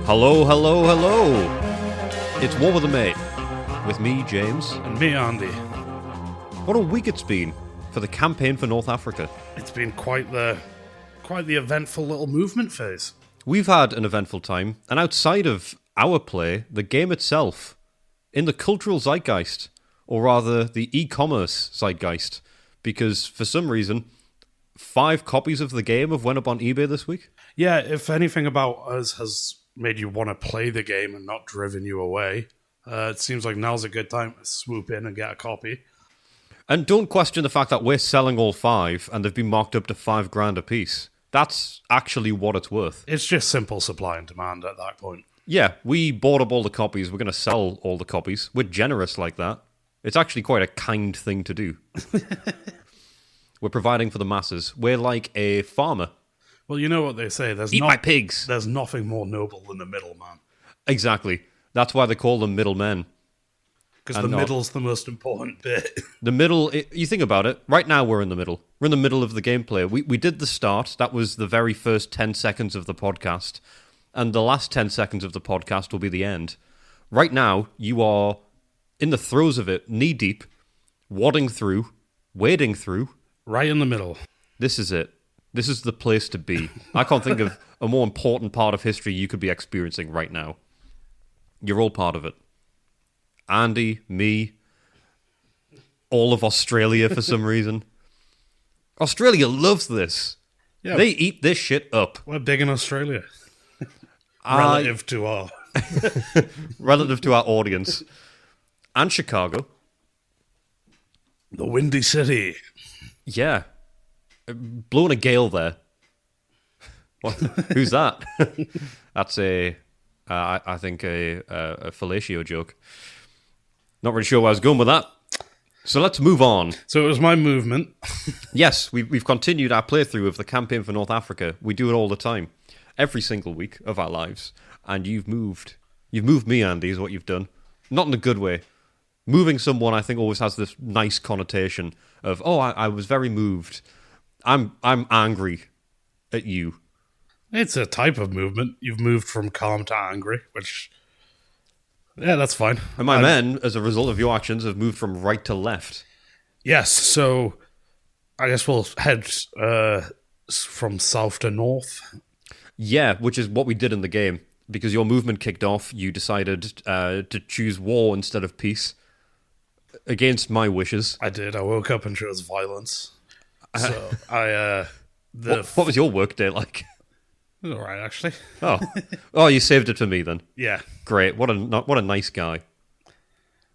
Hello, hello, hello. It's War with a Mate, with me, James. And me, Andy. What a week it's been for the campaign for North Africa. It's been quite the eventful little movement phase. We've had an eventful time, and outside of our play, the game itself, in the cultural zeitgeist, or rather the e-commerce zeitgeist, because for some reason, 5 copies of the game have went up on eBay this week. Yeah, if anything about us has made you want to play the game and not driven you away, it seems like now's a good time to swoop in and get a copy. And don't question the fact that we're selling all 5 and they've been marked up to $5,000 a piece. That's actually what it's worth. It's just simple supply and demand at that point. Yeah, we bought up all the copies. We're going to sell all the copies. We're generous like that. It's actually quite a kind thing to do. We're providing for the masses. We're like a farmer. Well, you know what they say. Eat my pigs. There's nothing more noble than the middleman. Exactly. That's why they call them middlemen. Because the middle's the most important bit. The middle, you think about it, right now we're in the middle. We're in the middle of the gameplay. We did the start. That was the very first 10 seconds of the podcast. And the last 10 seconds of the podcast will be the end. Right now, you are in the throes of it, knee-deep, wading through, wading through. Right in the middle. This is it. This is the place to be. I can't think of a more important part of history you could be experiencing right now. You're all part of it. Andy, me, all of Australia for some reason. Australia loves this. Yeah. They eat this shit up. We're big in Australia. Relative to our... relative to our audience. And Chicago. The Windy City. Yeah. Blowing a gale there. What? Who's that? That's I think a fellatio joke. Not really sure where I was going with that. So let's move on. So it was my movement. Yes, we've continued our playthrough of the campaign for North Africa. We do it all the time. Every single week of our lives. And you've moved. You've moved me, Andy, is what you've done. Not in a good way. Moving someone, I think, always has this nice connotation of, oh, I was very moved. I'm angry at you. It's a type of movement. You've moved from calm to angry, which... Yeah, that's fine. And my men, as a result of your actions, have moved from right to left. Yes, so I guess we'll head from south to north. Yeah, which is what we did in the game. Because your movement kicked off, you decided to choose war instead of peace. Against my wishes. I did. I woke up and chose violence. So What was your work day like? It was all right, actually. Oh, you saved it for me then. Yeah. Great. What a nice guy.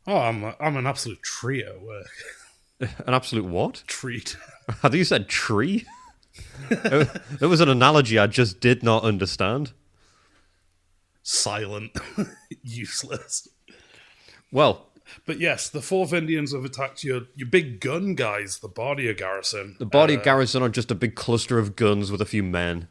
Oh, I'm an absolute tree at work. An absolute what? Treat. I think you said tree. It was an analogy I just did not understand. Silent. Useless. Well. But yes, the 4th Indians have attacked your big gun guys, the Bardia garrison. The Bardia garrison are just a big cluster of guns with a few men.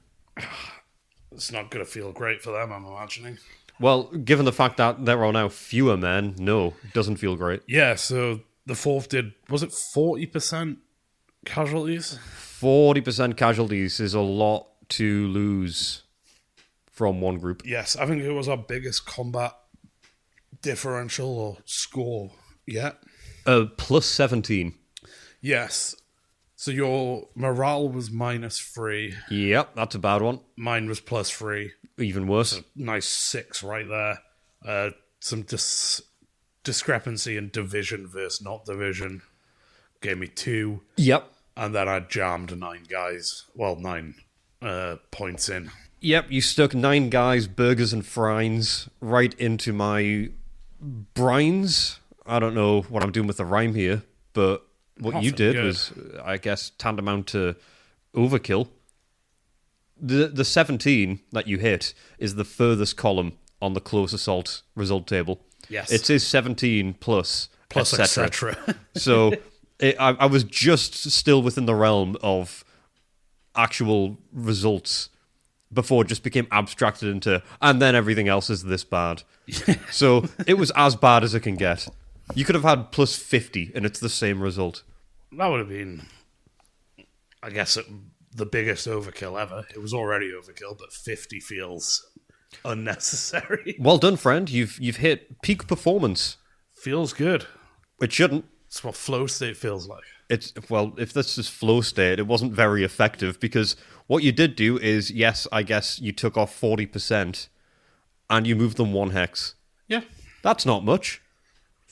It's not going to feel great for them, I'm imagining. Well, given the fact that there are now fewer men, no, it doesn't feel great. Yeah, so the 4th did, was it 40% casualties? 40% casualties is a lot to lose from one group. Yes, I think it was our biggest combat differential or score yet. Plus 17. Yes. So your morale was -3. Yep, that's a bad one. Mine was +3. Even worse. So nice 6 right there. Some discrepancy in division versus not division gave me 2. Yep. And then I jammed 9 guys. Well, 9 points in. Yep, you stuck 9 guys, burgers and fries, right into my brines. I don't know what I'm doing with the rhyme here, but what you did was, I guess, tantamount to overkill. The 17 that you hit is the furthest column on the close assault result table. Yes. It says 17 plus etc. So I was just still within the realm of actual results before it just became abstracted into, and then everything else is this bad. So it was as bad as it can get. You could have had plus 50 and it's the same result. That would have been, I guess, the biggest overkill ever. It was already overkill, but 50 feels unnecessary. Well done, friend. You've hit peak performance. Feels good. It shouldn't. It's what flow state feels like. If this is flow state, it wasn't very effective because what you did do is, yes, I guess you took off 40% and you moved them 1 hex. Yeah. That's not much.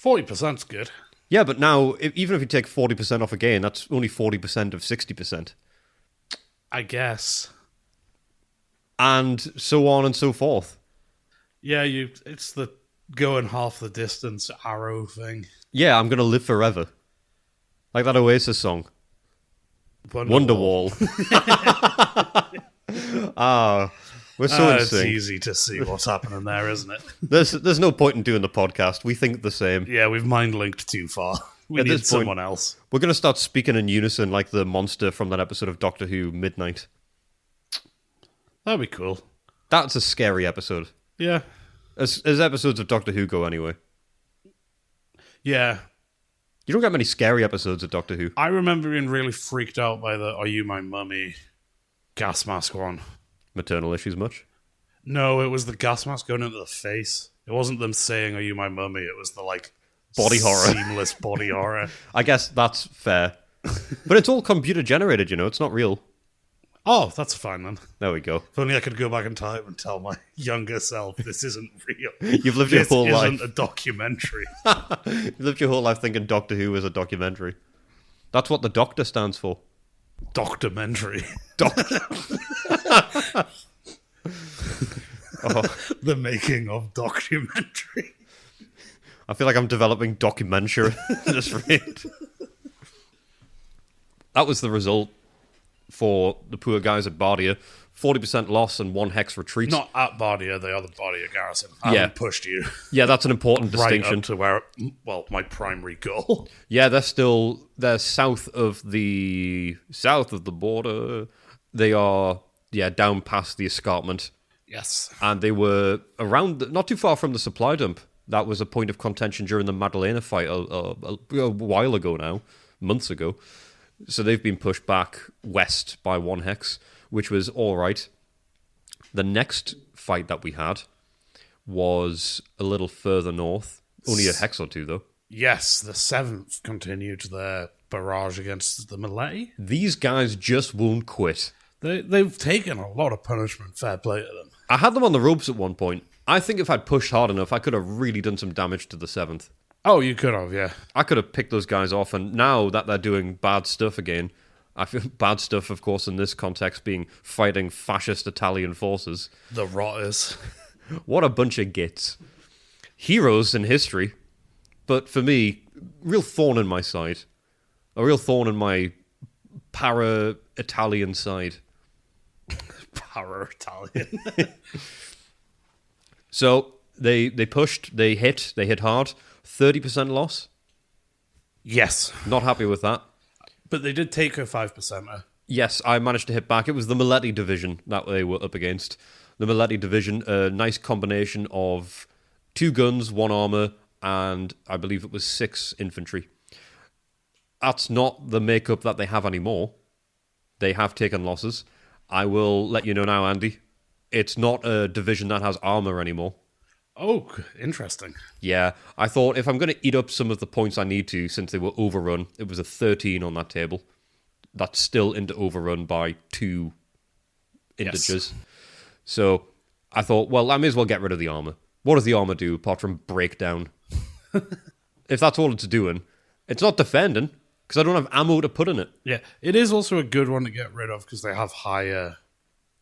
40%'s good. Yeah, but now, even if you take 40% off again, that's only 40% of 60%. I guess. And so on and so forth. Yeah, it's the going half the distance arrow thing. Yeah, I'm going to live forever. Like that Oasis song. Wonderwall. We're so in It's sync. easy to see what's happening there, isn't it? There's no point in doing the podcast. We think the same. Yeah, we've mind-linked too far. We At need this point, someone else. We're going to start speaking in unison like the monster from that episode of Doctor Who, Midnight. That'd be cool. That's a scary episode. Yeah. As episodes of Doctor Who go, anyway. Yeah. You don't get many scary episodes of Doctor Who. I remember being really freaked out by the Are You My Mummy gas mask one. Maternal issues much? No, it was the gas mask going into the face. It wasn't them saying Are You My Mummy? It was the, like... Body horror. Seamless body horror. I guess that's fair. But it's all computer generated, you know. It's not real. Oh, that's fine then. There we go. If only I could go back in time and tell my younger self this isn't real. You've lived your whole life. This isn't a documentary. You've lived your whole life thinking Doctor Who is a documentary. That's what the Doctor stands for. Documentary. The making of documentary. I feel like I'm developing documentary at this rate. That was the result for the poor guys at Bardia. 40% loss and 1 hex retreat. Not at Bardia, they are the Bardia garrison. I haven't pushed you Yeah, that's an important right distinction. up to where, well, my primary goal. Yeah, they're south of the border. They are down past the escarpment. Yes. And they were not too far from the supply dump. That was a point of contention during the Madalena fight a while ago now, months ago. So they've been pushed back west by 1 hex, which was all right. The next fight that we had was a little further north, only a hex or two though. Yes, the 7th continued their barrage against the Maletti. These guys just won't quit. They've taken a lot of punishment, fair play to them. I had them on the ropes at one point. I think if I'd pushed hard enough, I could have really done some damage to the 7th. Oh, you could have, yeah. I could have picked those guys off, and now that they're doing bad stuff again, I feel bad stuff, of course, in this context, being fighting fascist Italian forces. The rotters. What a bunch of gits. Heroes in history, but for me, real thorn in my side. A real thorn in my para-Italian side. Para-Italian. So they pushed, they hit hard. 30% loss. Yes. Not happy with that. But they did take her 5%. Yes, I managed to hit back. It was the Maletti division that they were up against. The Maletti division, a nice combination of 2 guns, 1 armor, and I believe it was 6 infantry. That's not the makeup that they have anymore. They have taken losses. I will let you know now, Andy. It's not a division that has armor anymore. Oh, interesting. Yeah, I thought if I'm going to eat up some of the points I need to, since they were overrun, it was a 13 on that table. That's still into overrun by 2 integers. Yes. So I thought, well, I may as well get rid of the armor. What does the armor do apart from break down? If that's all it's doing, it's not defending, because I don't have ammo to put in it. Yeah, it is also a good one to get rid of, because they have higher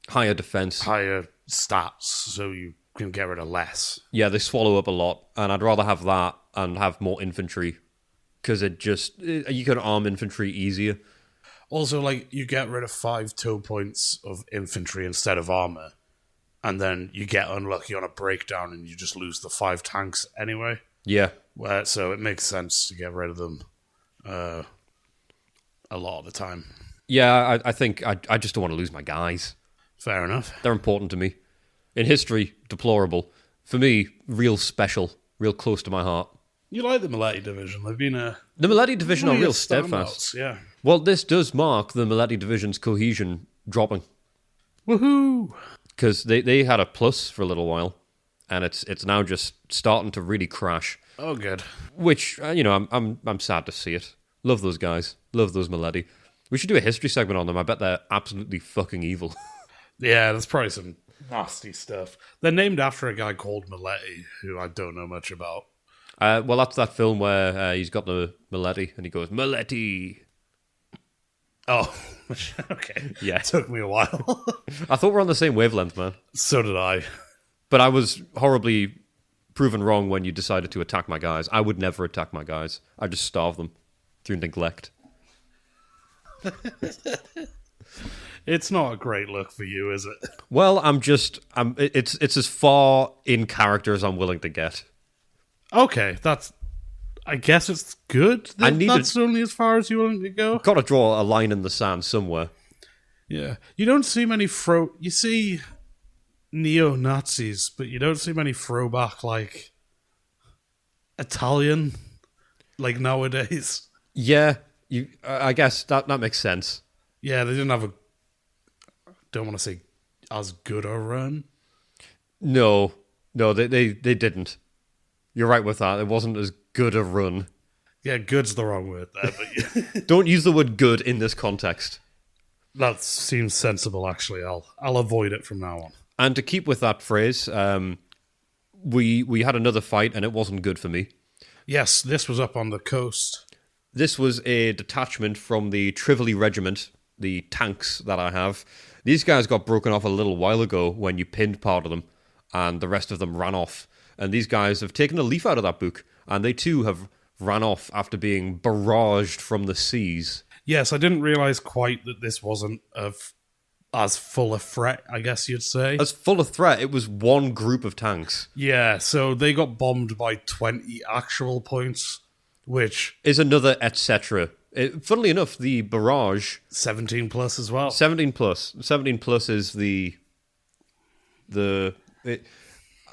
defense. Higher stats, so you can get rid of less. Yeah, they swallow up a lot, and I'd rather have that and have more infantry, because you can arm infantry easier. Also, like, you get rid of 5 toe points of infantry instead of armor, and then you get unlucky on a breakdown and you just lose the 5 tanks anyway. Yeah. So it makes sense to get rid of them a lot of the time. Yeah, I think I just don't want to lose my guys. Fair enough. They're important to me. In history, deplorable. For me, real special, real close to my heart. You like the Maletti division. They've been the Maletti division are real steadfast. Yeah. Well, this does mark the Maletti division's cohesion dropping. Woohoo! because they had a plus for a little while, and it's now just starting to really crash. Oh, good. Which I'm sad to see it. Love those guys. Love those Mileti. We should do a history segment on them. I bet they're absolutely fucking evil. Yeah, there's probably some nasty stuff. They're named after a guy called Maletti, who I don't know much about. Well, that's that film where he's got the Mileti and he goes, Mileti. Oh, okay. Yeah. It took me a while. I thought we're on the same wavelength, man. So did I. But I was horribly proven wrong when you decided to attack my guys. I would never attack my guys. I just starve them through neglect. It's not a great look for you, is it? Well, it's as far in character as I'm willing to get. Okay, I guess it's good. That's only as far as you're willing to go. Got to draw a line in the sand somewhere. Yeah, you don't see many you see neo-Nazis, but you don't see many throwback like Italian like nowadays. Yeah, I guess that makes sense. Yeah, they didn't have don't want to say as good a run. No, they didn't. You're right with that. It wasn't as good a run. Yeah, good's the wrong word there, but Don't use the word good in this context. That seems sensible, actually. I'll avoid it from now on. And to keep with that phrase, we had another fight and it wasn't good for me. Yes, this was up on the coast. This was a detachment from the Trivoli Regiment, the tanks that I have. These guys got broken off a little while ago when you pinned part of them, and the rest of them ran off. And these guys have taken a leaf out of that book, and they too have ran off after being barraged from the seas. Yes, I didn't realise quite that this wasn't as full a threat, I guess you'd say. As full a threat, it was one group of tanks. Yeah, so they got bombed by 20 actual points, which is another etc. Funnily enough, the barrage 17 plus as well. 17 plus. 17 plus is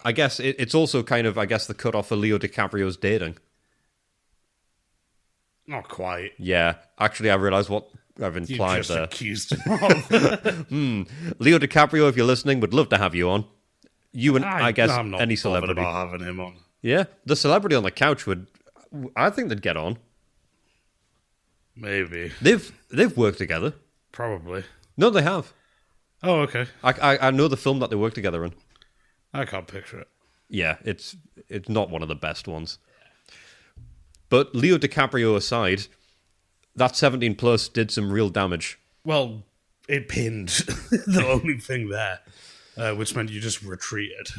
I guess it's also kind of, I guess, the cutoff for Leo DiCaprio's dating. Not quite. Yeah, actually, I realised what I've implied just there. Accused him of. Leo DiCaprio, if you're listening, would love to have you on. You and I guess I'm not any celebrity about having him on. Yeah, the celebrity on the couch would. I think they'd get on. Maybe they've worked together. Probably. No, they have. Oh, okay. I know the film that they worked together in. I can't picture it. Yeah, it's not one of the best ones. But Leo DiCaprio aside, that 17 plus did some real damage. Well, it pinned the only thing there, which meant you just retreated.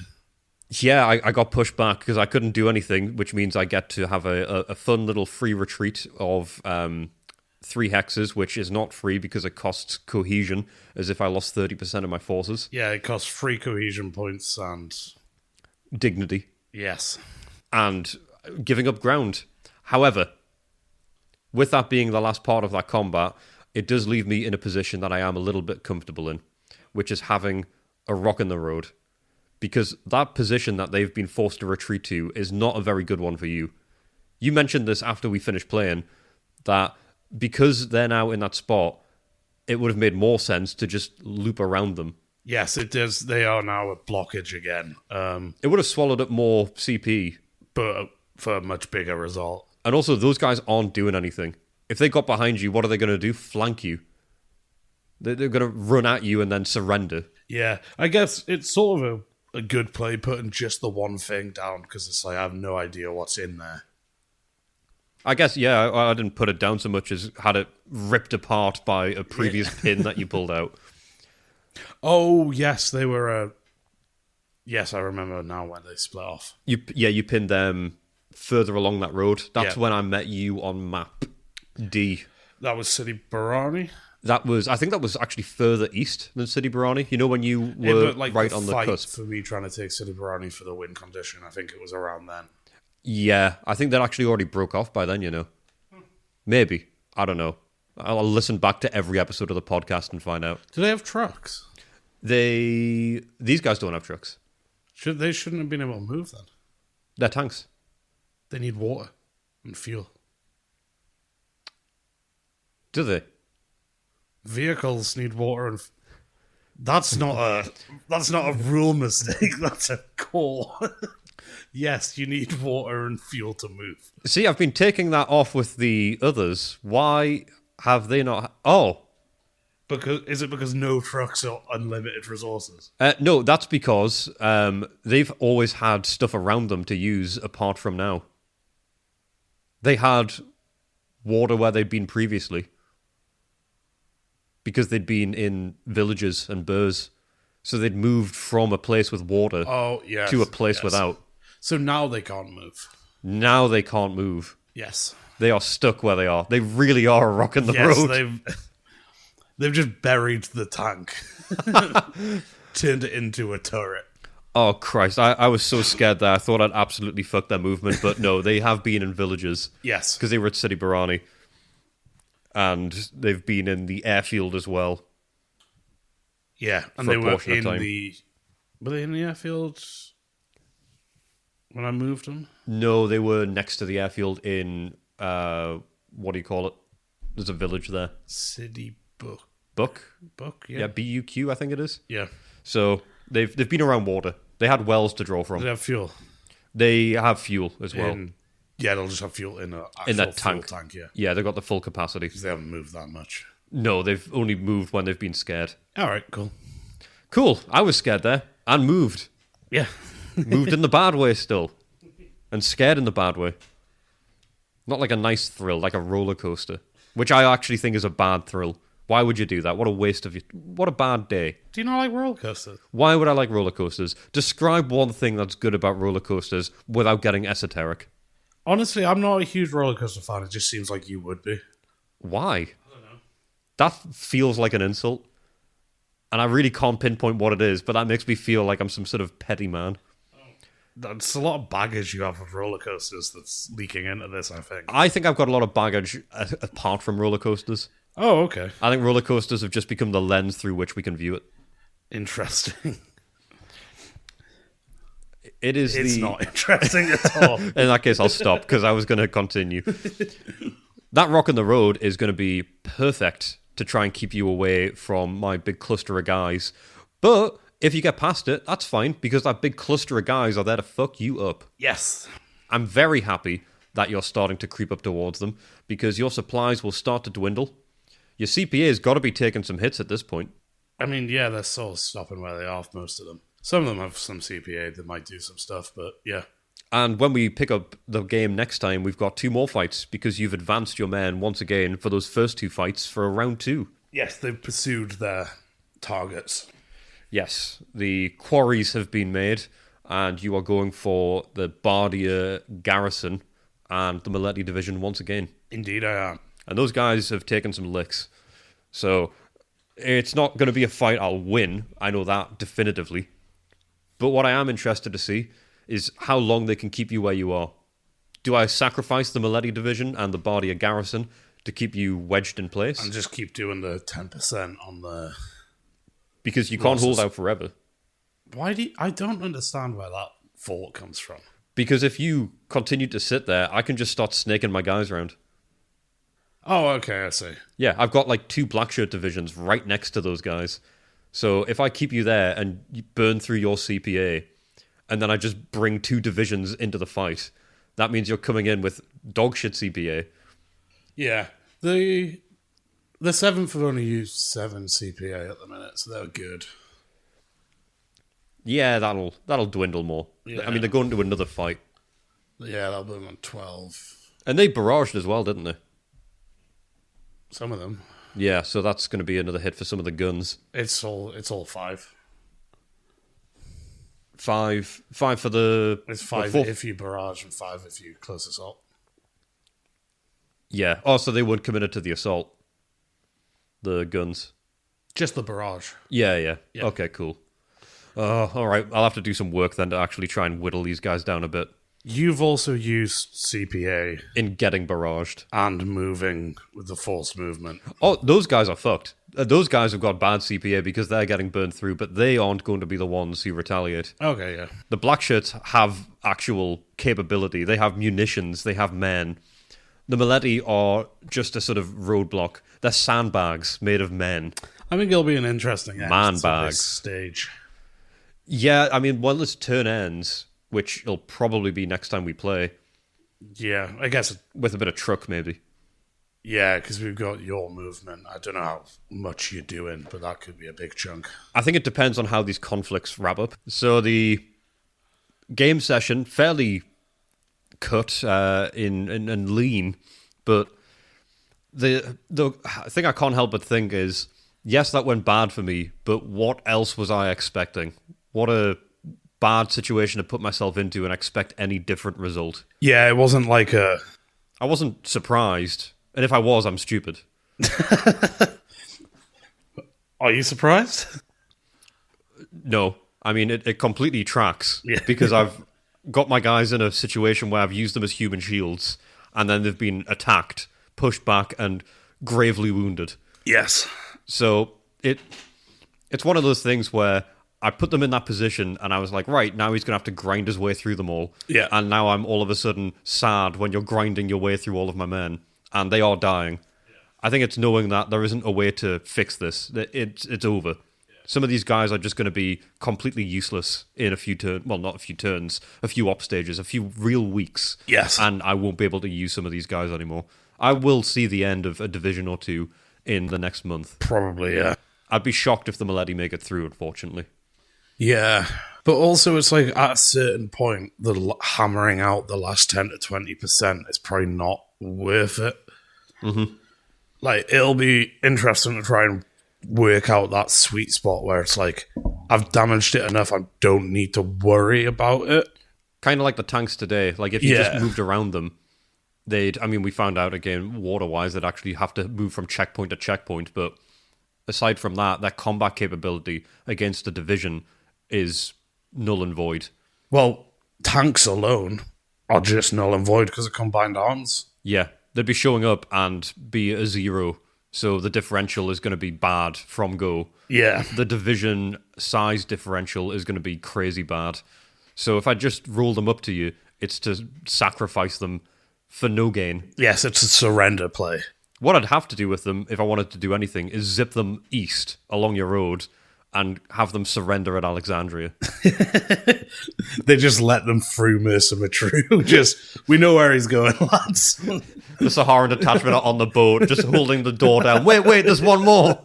Yeah, I got pushed back because I couldn't do anything, which means I get to have a fun little free retreat of 3 hexes, which is not free because it costs cohesion, as if I lost 30% of my forces. Yeah, it costs 3 cohesion points and dignity. Yes. And giving up ground. However, with that being the last part of that combat, it does leave me in a position that I am a little bit comfortable in, which is having a rock in the road. Because that position that they've been forced to retreat to is not a very good one for you. You mentioned this after we finished playing, that because they're now in that spot, it would have made more sense to just loop around them. Yes, it does. They are now a blockage again. It would have swallowed up more CP. But for a much bigger result. And also, those guys aren't doing anything. If they got behind you, what are they going to do? Flank you. They're going to run at you and then surrender. Yeah, I guess it's sort of a good play putting just the one thing down, because it's like I have no idea what's in there. I guess, yeah, I didn't put it down so much as had it ripped apart by a previous pin that you pulled out. Oh, yes, they were... Yes, I remember now when they split off. You pinned them further along that road. That's when I met you on map D. That was City Barani? I think that was actually further east than City Barani. You know, when you were right on the cusp. For me trying to take City Barani for the win condition, I think it was around then. Yeah, I think that actually already broke off by then, you know. Maybe. I don't know. I'll listen back to every episode of the podcast and find out. Do they have trucks? These guys don't have trucks. They shouldn't have been able to move then. They're tanks. They need water and fuel. Do they? Vehicles need water and... That's not a rule mistake. That's a core. Yes, you need water and fuel to move. See, I've been taking that off with the others. Why have they not? Is it because no trucks are unlimited resources? No, that's because they've always had stuff around them to use apart from now. They had water where they'd been previously. Because they'd been in villages and burrs. So they'd moved from a place with water to a place without. So now they can't move. Now they can't move. Yes. They are stuck where they are. They really are rocking the road. They've just buried the tank. Turned it into a turret. Oh, Christ. I was so scared there. I thought I'd absolutely fucked their movement. But no, they have been in villages. Yes. Because they were at City Barani. And they've been in the airfield as well. Yeah, and they were in the... Were they in the airfield when I moved them? No, they were next to the airfield in... what do you call it? There's a village there. City Buck. Buck, yeah. Yeah, BUQ, I think it is. Yeah. So they've been around water. They had wells to draw from. They have fuel. They have fuel as well. Yeah, they'll just have fuel in that tank. Yeah, they've got the full capacity. Because they haven't moved that much. No, they've only moved when they've been scared. All right, cool. Cool. I was scared there and moved. Yeah. Moved in the bad way still. And scared in the bad way. Not like a nice thrill, like a roller coaster. Which I actually think is a bad thrill. Why would you do that? What a waste of your... What a bad day. Do you not like roller coasters? Why would I like roller coasters? Describe one thing that's good about roller coasters without getting esoteric. Honestly, I'm not a huge roller coaster fan. It just seems like you would be. Why? I don't know. That feels like an insult. And I really can't pinpoint what it is, but that makes me feel like I'm some sort of petty man. That's a lot of baggage you have with roller coasters that's leaking into this, I think. I think I've got a lot of baggage apart from roller coasters. Oh, okay. I think roller coasters have just become the lens through which we can view it. Interesting. It's not interesting at all. In that case, I'll stop because I was going to continue. That rock in the road is going to be perfect to try and keep you away from my big cluster of guys. But if you get past it, that's fine because that big cluster of guys are there to fuck you up. Yes. I'm very happy that you're starting to creep up towards them because your supplies will start to dwindle. Your CPA's got to be taking some hits at this point. I mean, yeah, they're sort of stopping where they are, most of them. Some of them have some CPA that might do some stuff, but yeah. And when we pick up the game next time, we've got 2 more fights because you've advanced your men once again for those first 2 fights for round 2. Yes, they've pursued their targets. Yes, the quarries have been made, and you are going for the Bardia garrison and the Maletti division once again. Indeed, I am. And those guys have taken some licks. So it's not going to be a fight I'll win. I know that definitively. But what I am interested to see is how long they can keep you where you are. Do I sacrifice the Maletti division and the Bardia garrison to keep you wedged in place? And just keep doing the 10% on the... Because you can't hold out forever. I don't understand where that thought comes from. Because if you continue to sit there, I can just start snaking my guys around. Oh, okay, I see. Yeah, I've got like 2 blackshirt divisions right next to those guys. So if I keep you there and you burn through your CPA, and then I just bring 2 divisions into the fight, that means you're coming in with dogshit CPA. Yeah. The 7th have only used 7 CPA at the minute, so they're good. Yeah, that'll dwindle more. Yeah. I mean, they're going to another fight. Yeah, that'll be on 12. And they barraged as well, didn't they? Some of them. Yeah, so that's going to be another hit for some of the guns. It's all 5. 5 for the... It's 5 if you barrage and 5 if you close assault. Yeah. Oh, so they weren't committed to the assault. The guns. Just the barrage. Yeah. Okay, cool. All right. I'll have to do some work then to actually try and whittle these guys down a bit. You've also used CPA. In getting barraged. And moving with the forced movement. Oh, those guys are fucked. Those guys have got bad CPA because they're getting burned through, but they aren't going to be the ones who retaliate. Okay, yeah. The Blackshirts have actual capability. They have munitions. They have men. The Maletti are just a sort of roadblock. They're sandbags made of men. I think it'll be an interesting Man at bags. this stage. Yeah, I mean, when this turn ends, which it'll probably be next time we play, Yeah, I guess. with a bit of truck maybe. Yeah, because we've got your movement. I don't know how much you're doing, but that could be a big chunk. I think it depends on how these conflicts wrap up. So the game session, fairly cut and lean, but the thing I can't help but think is, yes, that went bad for me, but what else was I expecting? What a bad situation to put myself into and expect any different result. Yeah, it wasn't like a... I wasn't surprised, and if I was, I'm stupid. Are you surprised? No. I mean, it completely tracks, Yeah. because I've got my guys in a situation where I've used them as human shields, and then they've been attacked, pushed back, and gravely wounded. Yes. So it's one of those things where I put them in that position, and I was like, right, now he's going to have to grind his way through them all. Yeah. And now I'm all of a sudden sad when you're grinding your way through all of my men, and they are dying. Yeah. I think it's knowing that there isn't a way to fix this. It's over. Yeah. Some of these guys are just going to be completely useless in a few turns. Well, not a few turns, a few op stages, a few real weeks. Yes. And I won't be able to use some of these guys anymore. I will see the end of a division or two in the next month. Probably, yeah. I'd be shocked if the Milady make it through, unfortunately. Yeah. But also, it's like at a certain point, hammering out the last 10 to 20% is probably not worth it. Mm-hmm. Like, it'll be interesting to try and work out that sweet spot where it's like, I've damaged it enough, I don't need to worry about it. Kind of like the tanks today. Like, if you just moved around them, we found out, again, water-wise, they'd actually have to move from checkpoint to checkpoint, but aside from that, their combat capability against the division is null and void. Well, tanks alone are just null and void because of combined arms. Yeah, they'd be showing up and be a 0, so the differential is going to be bad from go. Yeah. The division size differential is going to be crazy bad. So if I just roll them up to you, it's to sacrifice them for no gain. Yes, it's a surrender play. What I'd have to do with them, if I wanted to do anything, is zip them east along your road and have them surrender at Alexandria. They just let them through Mercer Matru. We know where he's going, lads. The Saharan detachment are on the boat, just holding the door down. Wait, there's one more.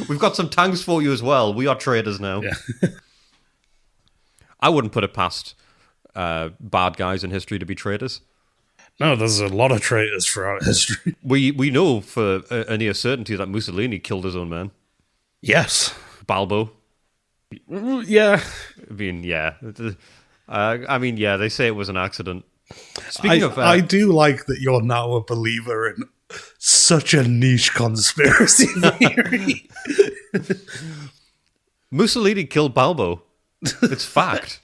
We've got some tanks for you as well. We are traders now. Yeah. I wouldn't put it past bad guys in history to be traders. No, there's a lot of traitors throughout history. We know for a near certainty that Mussolini killed his own men. Yes. Balbo. Yeah. They say it was an accident. Speaking of... I do like that you're now a believer in such a niche conspiracy theory. Mussolini killed Balbo. It's fact.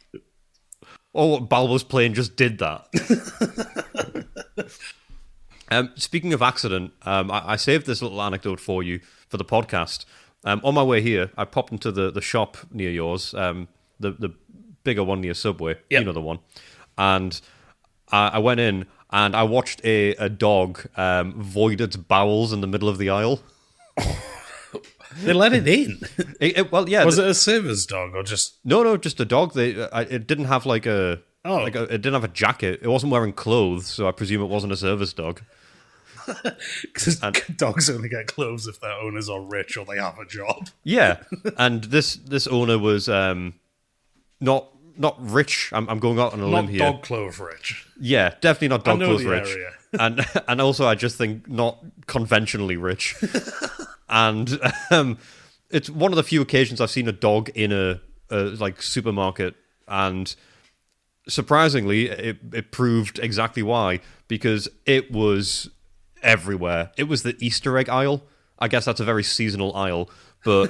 Or Balbo's plane just did that. Speaking of accident, I saved this little anecdote for you for the podcast. On my way here, I popped into the shop near yours, the bigger one near Subway, Yep. You know the one. And I went in and I watched a dog void its bowels in the middle of the aisle. They let it in. Was it a server's dog or just... No, just a dog. It didn't have it didn't have a jacket. It wasn't wearing clothes, so I presume it wasn't a service dog. Because dogs only get clothes if their owners are rich or they have a job. Yeah, and this owner was not rich. I'm going out on a limb here. Not dog clothes rich. Yeah, definitely not dog clothes the rich. area. and also I just think not conventionally rich. And it's one of the few occasions I've seen a dog in a supermarket, and surprisingly, it proved exactly why, because it was everywhere. It was the Easter egg aisle. I guess that's a very seasonal aisle, but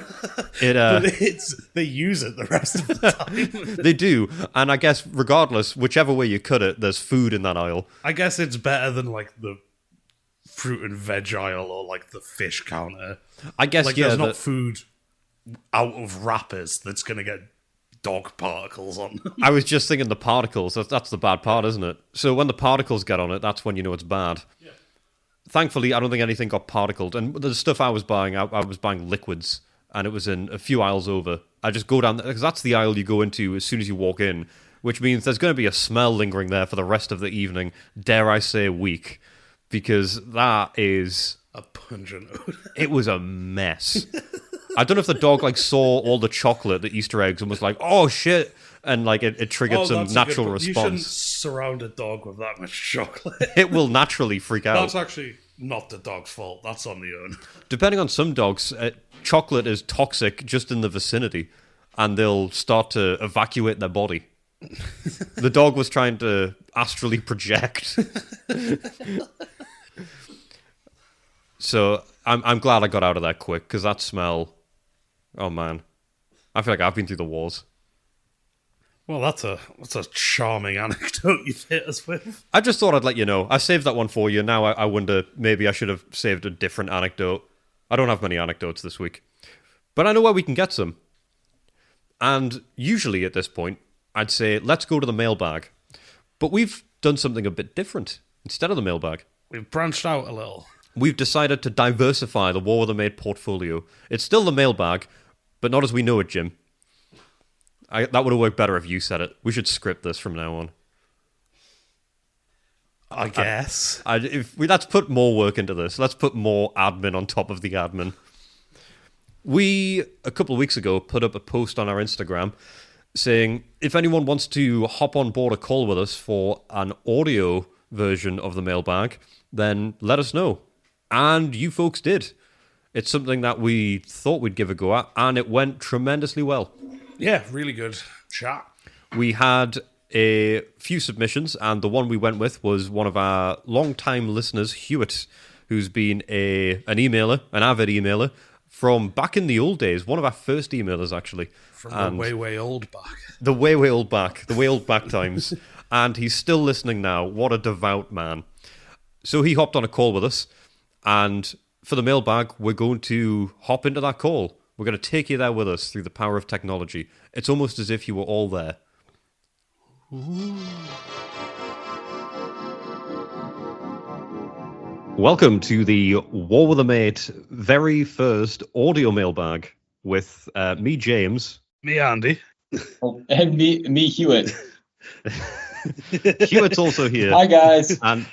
they use it the rest of the time. They do, and I guess regardless, whichever way you cut it, there's food in that aisle. I guess it's better than like the fruit and veg aisle or like the fish counter. I guess there's not food out of wrappers that's going to get dog particles on them. I was just thinking the particles. That's the bad part, isn't it? So when the particles get on it, that's when you know it's bad. Yeah. thankfully, I don't think anything got particled. And the stuff I was buying, I was buying liquids, and it was in a few aisles over. I just go down, because that's the aisle you go into as soon as you walk in, which means there's going to be a smell lingering there for the rest of the evening, dare I say week, because that is... a pungent odor. It was a mess. I don't know if the dog like saw all the chocolate, the Easter eggs, and was like, "Oh shit!" and like it triggered some natural response. You shouldn't surround a dog with that much chocolate. It will naturally freak out. That's actually not the dog's fault. That's on the own. Depending on some dogs, chocolate is toxic just in the vicinity, and they'll start to evacuate their body. The dog was trying to astrally project. So I'm glad I got out of there quick, because that smell... Oh, man. I feel like I've been through the wars. Well, that's a charming anecdote you've hit us with. I just thought I'd let you know. I saved that one for you. Now I wonder, maybe I should have saved a different anecdote. I don't have many anecdotes this week. But I know where we can get some. And usually at this point, I'd say, let's go to the mailbag. But we've done something a bit different. Instead of the mailbag, we've branched out a little. We've decided to diversify the War with the Maid portfolio. It's still the mailbag, but not as we know it, Jim. That would have worked better if you said it. We should script this from now on. I guess. Let's put more work into this. Let's put more admin on top of the admin. We, a couple of weeks ago, put up a post on our Instagram saying, if anyone wants to hop on board a call with us for an audio version of the mailbag, then let us know. And you folks did. It's something that we thought we'd give a go at, and it went tremendously well. Yeah, really good chat. We had a few submissions, and the one we went with was one of our long-time listeners, Hewitt, who's been an emailer, an avid emailer, from back in the old days, one of our first emailers, actually. From the way old back. The way old back times. And he's still listening now. What a devout man. So he hopped on a call with us, and for the mailbag, we're going to hop into that call. We're going to take you there with us through the power of technology. It's almost as if you were all there. Ooh. Welcome to the War with the Mate very first audio mailbag with me, James. Me, Andy. And me, Hewitt. Hewitt's also here. Hi, guys. And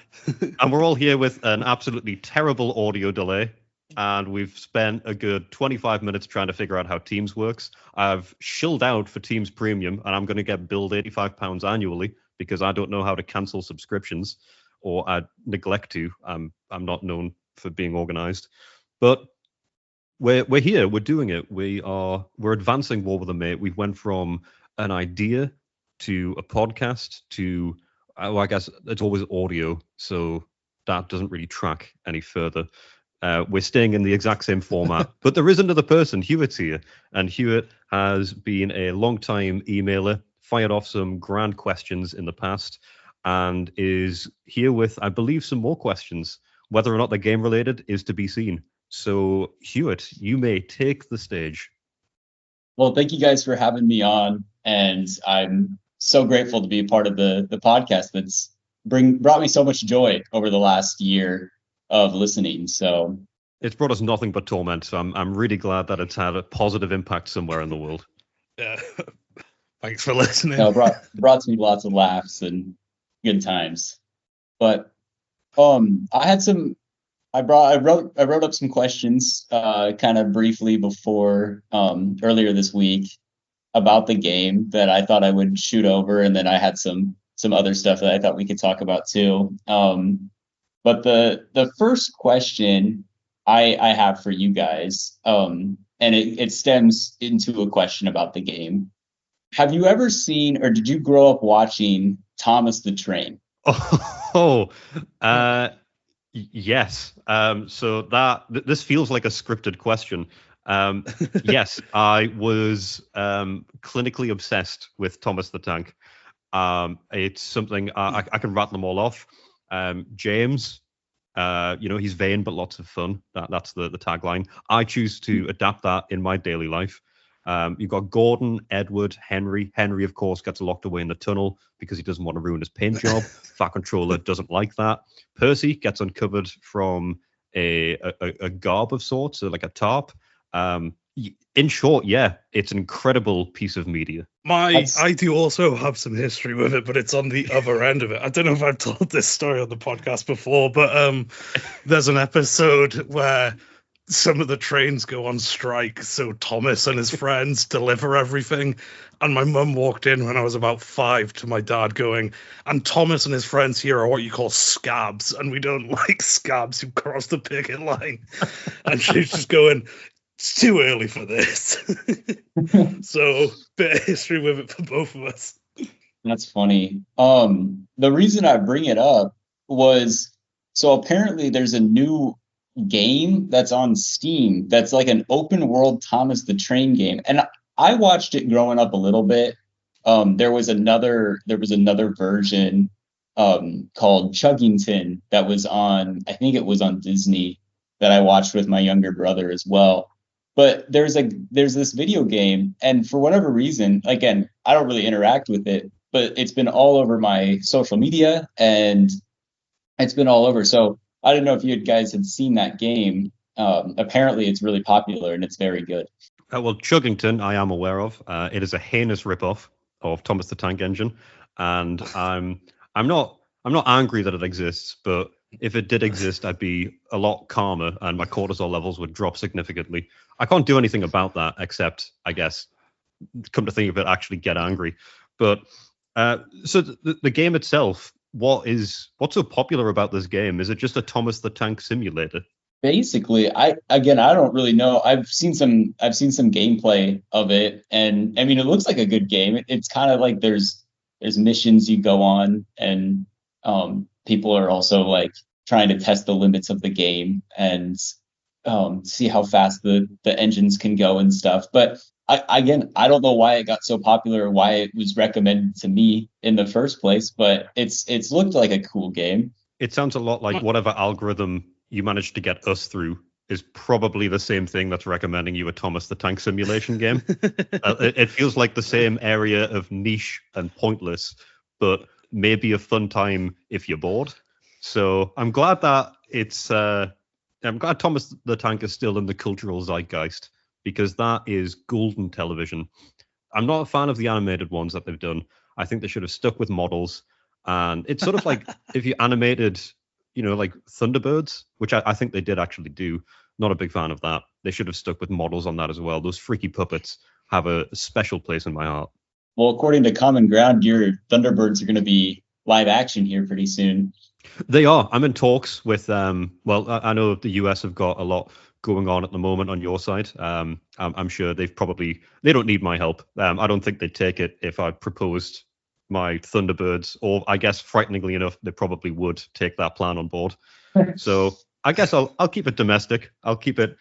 we're all here with an absolutely terrible audio delay. And we've spent a good 25 minutes trying to figure out how Teams works. I've shilled out for Teams Premium, and I'm going to get billed £85 annually because I don't know how to cancel subscriptions, or I neglect to. I'm not known for being organized. But we're here. We're doing it. We're advancing War with the Mate. We went from an idea to a podcast to, I guess it's always audio, so that doesn't really track any further. We're staying in the exact same format, but there is another person. Hewitt's here, and Hewitt has been a long-time emailer, fired off some grand questions in the past, and is here with, I believe, some more questions. Whether or not they're game-related is to be seen. So, Hewitt, you may take the stage. Well, thank you guys for having me on, and I'm so grateful to be a part of the podcast that's brought me so much joy over the last year of listening. So it's brought us nothing but torment. So I'm really glad that it's had a positive impact somewhere in the world. Yeah. Thanks for listening. No, brought me lots of laughs and good times. But I wrote up some questions kind of briefly before earlier this week about the game that I thought I would shoot over, and then I had some other stuff that I thought we could talk about too. But the first question I have for you guys, and it stems into a question about the game. Have you ever seen, or did you grow up watching Thomas the Train? Yes. So this feels like a scripted question. Yes, I was clinically obsessed with Thomas the Tank. It's something I can rattle them all off. James, he's vain but lots of fun. That's the tagline. I choose to adapt that in my daily life. You've got Gordon, Edward, Henry. Henry, of course, gets locked away in the tunnel because he doesn't want to ruin his paint job. Fat Controller doesn't like that. Percy gets uncovered from a garb of sorts, so like a tarp. In short, yeah, it's an incredible piece of media. I do also have some history with it, but it's on the other end of it. I don't know if I've told this story on the podcast before, but there's an episode where some of the trains go on strike, so Thomas and his friends deliver everything. And my mum walked in when I was about 5 to my dad going, and Thomas and his friends here are what you call scabs, and we don't like scabs who cross the picket line. And she's just going, it's too early for this. So, bit of history with it for both of us. That's funny. The reason I bring it up was, so apparently there's a new game that's on Steam that's like an open world Thomas the Train game, and I watched it growing up a little bit. There was another version called Chuggington that was on, I think it was on Disney, that I watched with my younger brother as well. But there's this video game, and for whatever reason, again, I don't really interact with it, but it's been all over my social media and it's been all over. So I don't know if you guys had seen that game. Apparently, it's really popular and it's very good. Well, Chuggington, I am aware of. It is a heinous ripoff of Thomas the Tank Engine, and I'm not angry that it exists, but if it did exist, I'd be a lot calmer and my cortisol levels would drop significantly. I can't do anything about that except, I guess, come to think of it, actually get angry. But so the game itself, what's so popular about this game? Is it just a Thomas the Tank simulator? Basically, I don't really know. I've seen some gameplay of it, and I mean, it looks like a good game. It's kind of like there's missions you go on, and people are also like trying to test the limits of the game and see how fast the engines can go and stuff. But I don't know why it got so popular or why it was recommended to me in the first place, but it's looked like a cool game. It sounds a lot like whatever algorithm you managed to get us through is probably the same thing that's recommending you a Thomas the Tank simulation game. It feels like the same area of niche and pointless, but maybe a fun time if you're bored. So I'm glad that I'm glad Thomas the Tank is still in the cultural zeitgeist, because that is golden television. I'm not a fan of the animated ones that they've done. I think they should have stuck with models. And it's sort of like if you animated, like Thunderbirds, which I think they did actually do. Not a big fan of that. They should have stuck with models on that as well. Those freaky puppets have a special place in my heart. Well, according to Common Ground, your Thunderbirds are going to be live action here pretty soon. They are. I'm in talks with, I know the US have got a lot going on at the moment on your side. I'm sure they don't need my help. I don't think they'd take it if I proposed my Thunderbirds, or I guess frighteningly enough, they probably would take that plan on board. So I guess I'll keep it domestic. I'll keep it.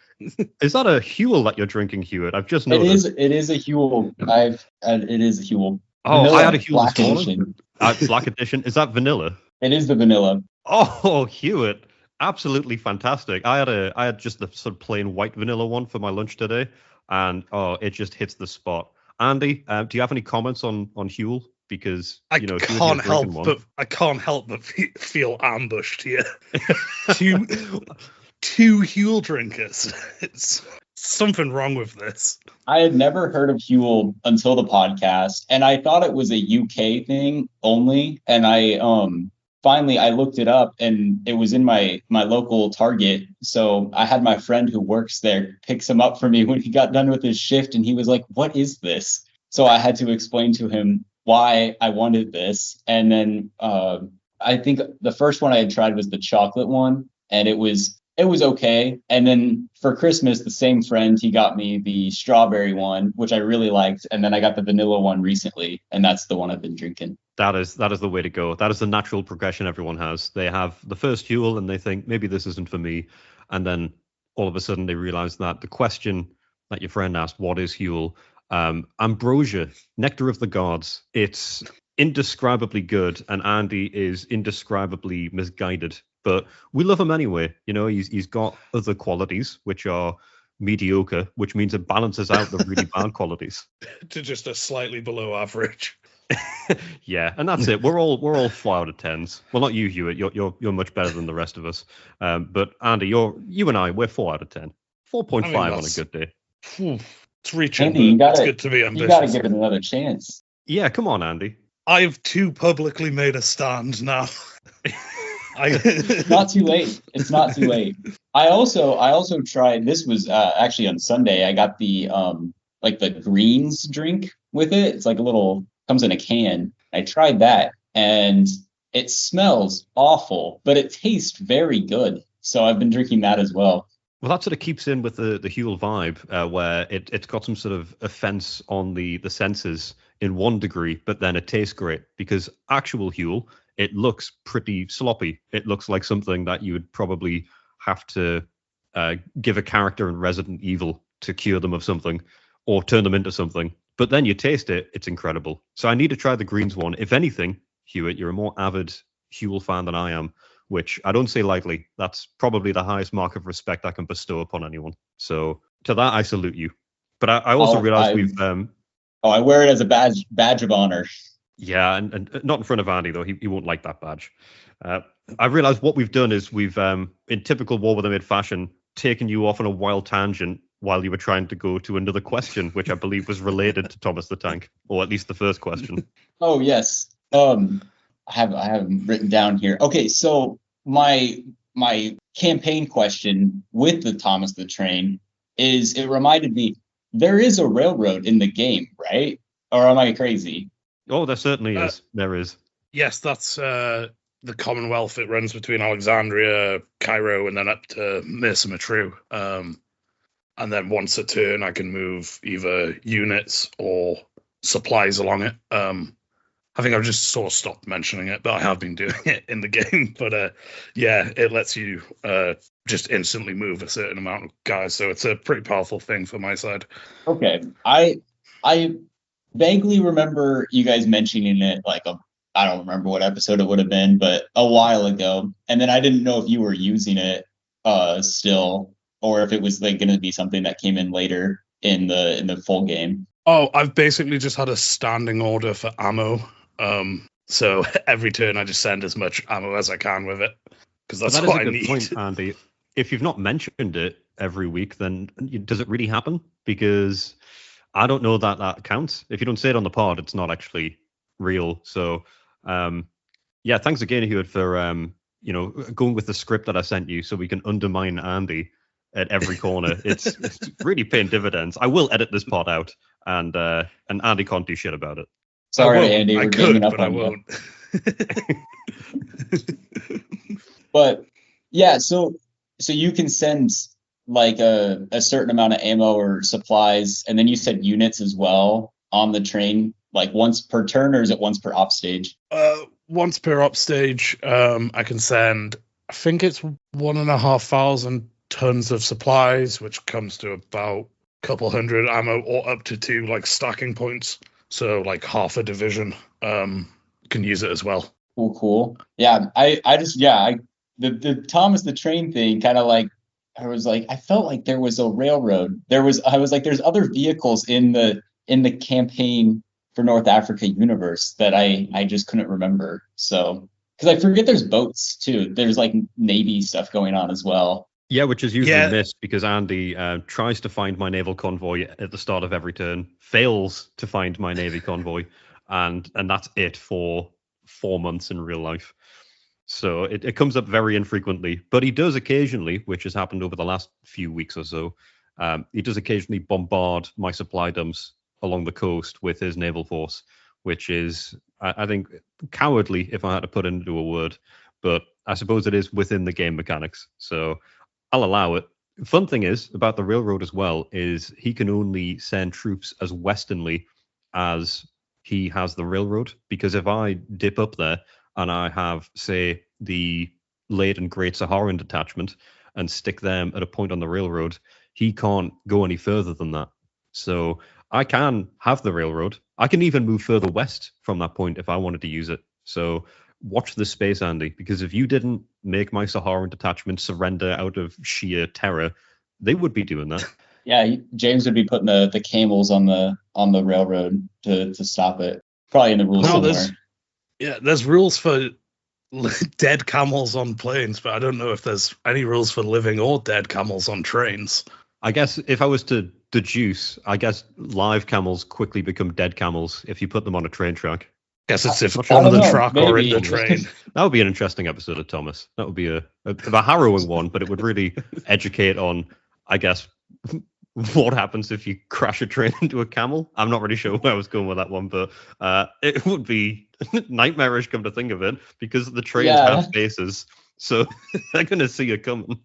Is that a Huel that you're drinking, Hewitt? I've just noticed. It is a Huel. It is a Huel. Oh, Vanilla I had a Huel Black this morning. Edition. Black Edition. Is that vanilla? It is the vanilla. Oh, Hewitt. Absolutely fantastic. I had just the sort of plain white vanilla one for my lunch today, and it just hits the spot. Andy, do you have any comments on Huel? Because I can't help but feel ambushed here. two Huel drinkers. It's something wrong with this. I had never heard of Huel until the podcast, and I thought it was a UK thing only. And I finally I looked it up, and it was in my local Target. So I had my friend who works there pick some up for me when he got done with his shift, and he was like, "What is this?" So I had to explain to him why I wanted this. And then I think the first one I had tried was the chocolate one, and it was okay. And then for Christmas, the same friend, he got me the strawberry one, which I really liked. And then I got the vanilla one recently, and that's the one I've been drinking. That is the way to go. That is the natural progression everyone has. They have the first Huel and they think, maybe this isn't for me. And then all of a sudden they realize that the question that your friend asked, what is Huel? Ambrosia, nectar of the gods. It's indescribably good, and Andy is indescribably misguided. But we love him anyway. He's got other qualities which are mediocre, which means it balances out the really bad qualities. To just a slightly below average. Yeah, and that's it. We're all 4 out of 10s. Well, not you, Hewitt. You're much better than the rest of us. But Andy, you and I, we're 4 out of 10. 4.5 on a good day. It's reaching. Andy, it's good to be ambitious. You got to give it another chance. Yeah, come on, Andy. I've too publicly made a stand now. It's not too late. It's not too late. I also tried. This was actually on Sunday. I got the like the greens drink with it. It's like a little, comes in a can. I tried that, and it smells awful, but it tastes very good. So I've been drinking that as well. Well, that sort of keeps in with the Huel vibe, where it's got some sort of offense on the senses in one degree, but then it tastes great, because actual Huel, it looks pretty sloppy. It looks like something that you would probably have to give a character in Resident Evil to cure them of something or turn them into something. But then you taste it, it's incredible. So I need to try the greens one. If anything, Hewitt, you're a more avid Huel fan than I am, which I don't say lightly. That's probably the highest mark of respect I can bestow upon anyone. So to that, I salute you. But I also realize we've... I wear it as a badge of honor. Yeah, and not in front of Andy, though. He won't like that badge. I realized what we've done is we've, in typical War with the Mid fashion, taken you off on a wild tangent while you were trying to go to another question, which I believe was related to Thomas the Tank, or at least the first question. Oh, yes. I have them written down here. Okay, so my campaign question with the Thomas the Train is, it reminded me, there is a railroad in the game, right? Or am I crazy? Oh, there certainly is. There is. Yes, that's the Commonwealth. It runs between Alexandria, Cairo, and then up to Mersa Matruh. And then once a turn, I can move either units or supplies along it. I think I've just sort of stopped mentioning it, but I have been doing it in the game. But yeah, it lets you just instantly move a certain amount of guys. So it's a pretty powerful thing for my side. Okay. I vaguely remember you guys mentioning it, like I don't remember what episode it would have been, but a while ago. And then I didn't know if you were using it still, or if it was like going to be something that came in later in the full game. Oh, I've basically just had a standing order for ammo. So every turn I just send as much ammo as I can with it, because that's what I need. Point, Andy. If you've not mentioned it every week, then does it really happen? Because I don't know that counts. If you don't say it on the pod, it's not actually real. So, yeah, thanks again, Hewitt, for going with the script that I sent you, so we can undermine Andy at every corner. It's really paying dividends. I will edit this pod out, and Andy can't do shit about it. Sorry, Andy, we're giving up but on I won't. But yeah, so you can send like a certain amount of ammo or supplies, and then you said units as well on the train, like once per turn, or is it once per op stage? Once per op stage, I can send, I think it's 1,500 tons of supplies, which comes to about a couple hundred ammo, or up to 2 like stacking points. So like half a division can use it as well. Cool. Yeah, the Thomas the Train thing kind of like, I felt like there was a railroad. There's other vehicles in the campaign for North Africa universe that I just couldn't remember. So, because I forget there's boats too. There's like Navy stuff going on as well. Yeah, which is usually missed because Andy tries to find my naval convoy at the start of every turn, fails to find my navy convoy, and that's it for 4 months in real life. So it comes up very infrequently, but he does occasionally, which has happened over the last few weeks or so, he does occasionally bombard my supply dumps along the coast with his naval force, which is, I think, cowardly if I had to put it into a word, but I suppose it is within the game mechanics. So I'll allow it. Fun thing is about the railroad as well is he can only send troops as westernly as he has the railroad, because if I dip up there and I have, say, the late and great Saharan detachment and stick them at a point on the railroad, he can't go any further than that. So I can have the railroad. I can even move further west from that point if I wanted to use it. So watch this space, Andy, because if you didn't make my Saharan detachment surrender out of sheer terror, they would be doing that. Yeah, James would be putting the camels on the railroad to stop it. Probably in the rules somewhere. There's rules for dead camels on planes, but I don't know if there's any rules for living or dead camels on trains. I guess if I was to deduce, I guess live camels quickly become dead camels if you put them on a train track. Guess it's if on the track or in the train. That would be an interesting episode of Thomas. That would be a harrowing one, but it would really educate on, I guess, what happens if you crash a train into a camel. I'm not really sure where I was going with that one, but it would be nightmarish, come to think of it, because the trains have faces, so they're going to see you coming.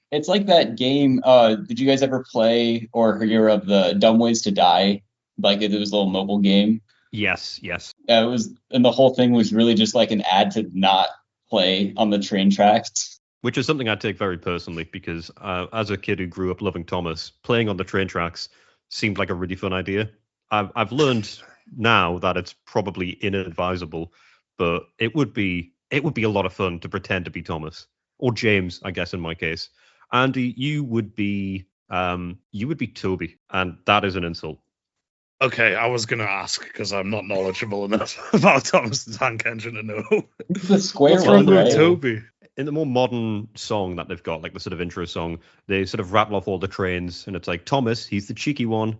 It's like that game. Did you guys ever play or hear of the Dumb Ways to Die? Like it was a little mobile game. Yes. It was, and the whole thing was really just like an ad to not play on the train tracks. Which is something I take very personally because as a kid who grew up loving Thomas, playing on the train tracks seemed like a really fun idea. I've learned now that it's probably inadvisable, but it would be a lot of fun to pretend to be Thomas or James, I guess in my case. Andy, you would be Toby, and that is an insult. Okay, I was going to ask because I'm not knowledgeable enough about Thomas the Tank Engine to know. The square What's one, wrong right? with Toby? In the more modern song that they've got, like the sort of intro song, they sort of rattle off all the trains, and it's like Thomas, he's the cheeky one.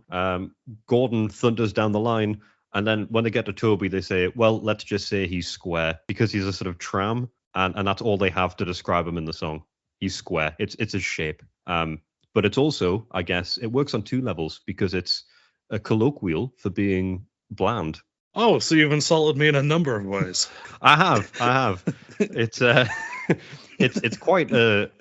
Gordon thunders down the line, and then when they get to Toby, they say, well, let's just say he's square because he's a sort of tram, and that's all they have to describe him in the song. He's square. It's his shape. But it's also, I guess, it works on two levels because it's a colloquial for being bland. Oh, so you've insulted me in a number of ways. I have. It's it's quite a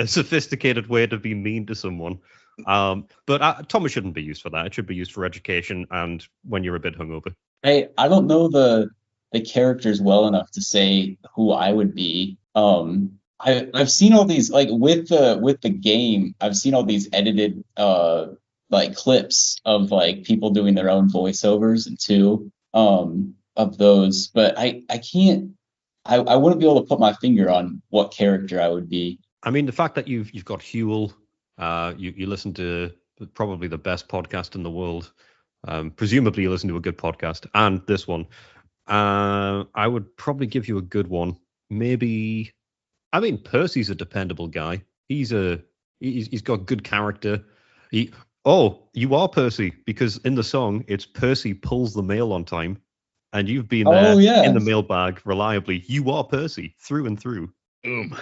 sophisticated way to be mean to someone. But Thomas shouldn't be used for that. It should be used for education and when you're a bit hungover. Hey, I don't know the characters well enough to say who I would be. I've seen all these, like with the game, I've seen all these edited like clips of like people doing their own voiceovers too of those, but I can't. I wouldn't be able to put my finger on what character I would be. I mean, the fact that you've got Huel, you listen to probably the best podcast in the world. Presumably you listen to a good podcast, and this one. I would probably give you a good one. Maybe, I mean, Percy's a dependable guy. He's got good character. You are Percy, because in the song it's Percy pulls the mail on time. And you've been there in the mailbag reliably. You are Percy through and through. Boom.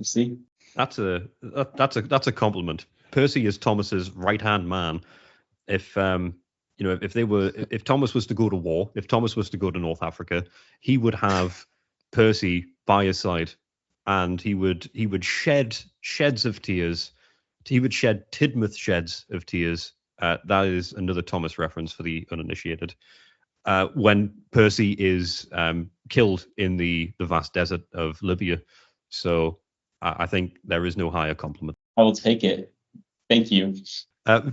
See, that's a compliment. Percy is Thomas's right hand man. If if Thomas was to go to war, if Thomas was to go to North Africa, he would have Percy by his side, and he would shed sheds of tears. He would shed Tidmouth sheds of tears. That is another Thomas reference for the uninitiated. When Percy is killed in the vast desert of Libya. So I think there is no higher compliment. I will take it. Thank you.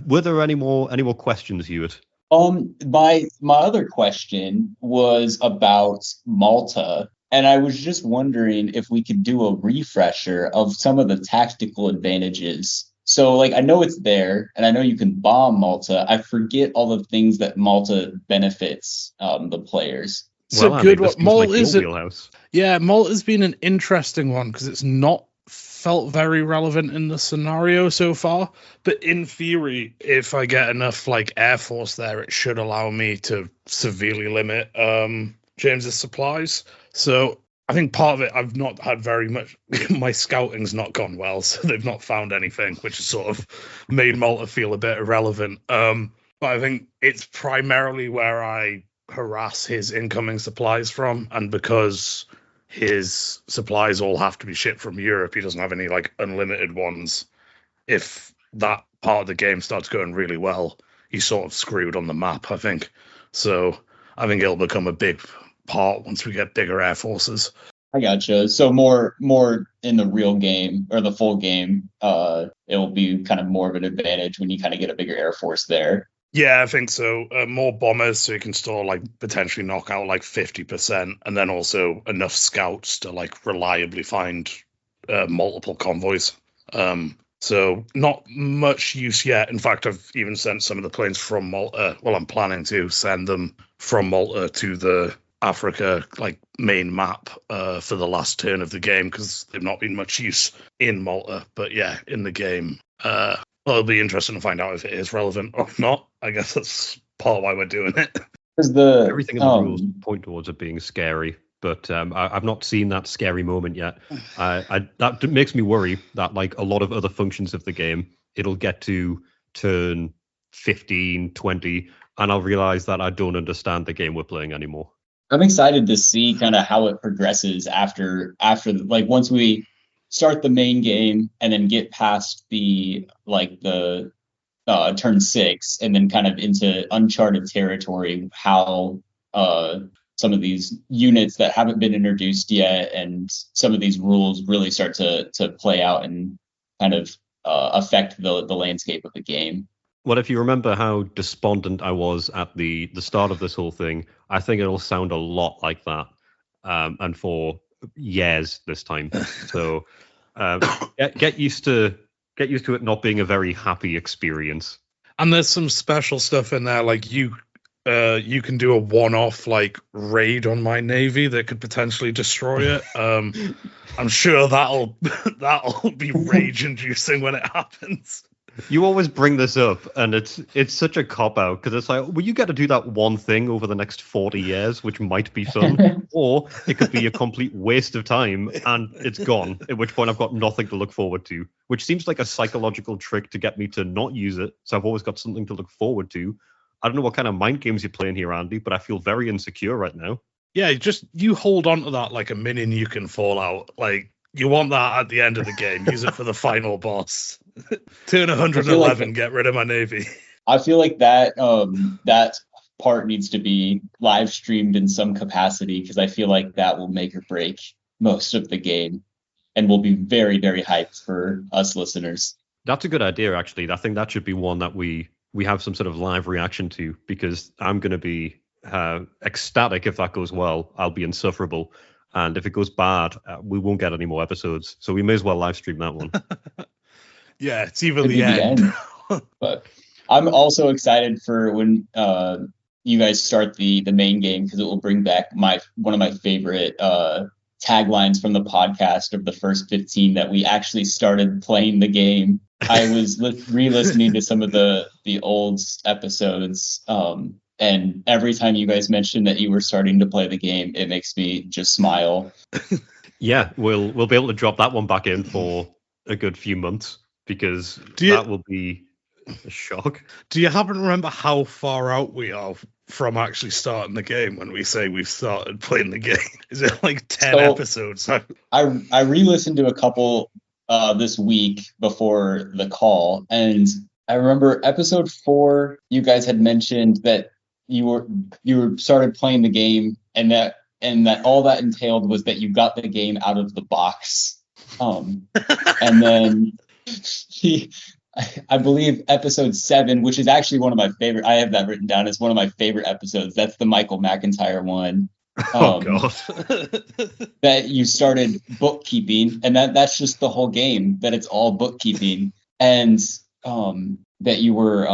Were there any more questions, Hewitt? My other question was about Malta, and I was just wondering if we could do a refresher of some of the tactical advantages. So, like, I know it's there, and I know you can bomb Malta. I forget all the things that Malta benefits the players. So well, good. What Malta like is wheelhouse. Yeah, Malta's been an interesting one because it's not felt very relevant in the scenario so far. But in theory, if I get enough like Air Force there, it should allow me to severely limit James's supplies. So I think part of it, I've not had very much. My scouting's not gone well, so they've not found anything, which has sort of made Malta feel a bit irrelevant. But I think it's primarily where I harass his incoming supplies from, and because his supplies all have to be shipped from Europe, he doesn't have any like unlimited ones. If that part of the game starts going really well, he's sort of screwed on the map, I think. So I think it'll become a big part once we get bigger air forces. I gotcha. So more in the real game or the full game, it will be kind of more of an advantage when you kind of get a bigger air force there. Yeah, I think so. More bombers, so you can still like potentially knock out like 50%, and then also enough scouts to like reliably find multiple convoys. So not much use yet. In fact, I've even sent some of the planes from Malta. Well, I'm planning to send them from Malta to the Africa main map for the last turn of the game, because they've not been much use in Malta. But yeah, in the game, well, it'll be interesting to find out if it is relevant or not. I guess that's part of why we're doing it. Everything in the rules point towards it being scary, but I've not seen that scary moment yet. That makes me worry that like a lot of other functions of the game, it'll get to turn 15, 20, and I'll realize that I don't understand the game we're playing anymore. I'm excited to see kind of how it progresses after like once we start the main game and then get past the turn 6 and then kind of into uncharted territory, how some of these units that haven't been introduced yet and some of these rules really start to play out and kind of affect the landscape of the game. Well, if you remember how despondent I was at the start of this whole thing, I think it'll sound a lot like that, and for years this time. So get used to it not being a very happy experience. And there's some special stuff in there, like you can do a one-off raid on my navy that could potentially destroy it. I'm sure that'll be rage-inducing when it happens. You always bring this up, and it's such a cop-out, because it's like, well, you get to do that one thing over the next 40 years, which might be fun, or it could be a complete waste of time, and it's gone, at which point I've got nothing to look forward to, which seems like a psychological trick to get me to not use it, so I've always got something to look forward to. I don't know what kind of mind games you're playing here, Andy, but I feel very insecure right now. Yeah, you hold on to that like a minion you can fall out. Like, you want that at the end of the game. Use it for the final boss. Turn 111, get rid of my navy. I feel like that part needs to be live streamed in some capacity, because I feel like that will make or break most of the game and will be very, very hyped for us listeners. That's a good idea, actually. I think that should be one that we have some sort of live reaction to, because I'm going to be ecstatic if that goes well. I'll be insufferable. And if it goes bad, we won't get any more episodes. So we may as well live stream that one. Yeah, it's even the end. But I'm also excited for when you guys start the main game, because it will bring back one of my favorite taglines from the podcast of the first 15 that we actually started playing the game. I was re-listening to some of the old episodes, and every time you guys mentioned that you were starting to play the game, it makes me just smile. Yeah, we'll be able to drop that one back in for a good few months, because that will be a shock. Do you happen to remember how far out we are from actually starting the game when we say we've started playing the game? Is it like 10 episodes? I re-listened to a couple this week before the call, and I remember episode 4, you guys had mentioned that you were started playing the game, and that all that entailed was that you got the game out of the box. And then I believe episode 7, which is actually one of my favorite, I have that written down as one of my favorite episodes. That's the Michael McIntyre one. Oh god. That you started bookkeeping, and that's just the whole game, that it's all bookkeeping. And that you were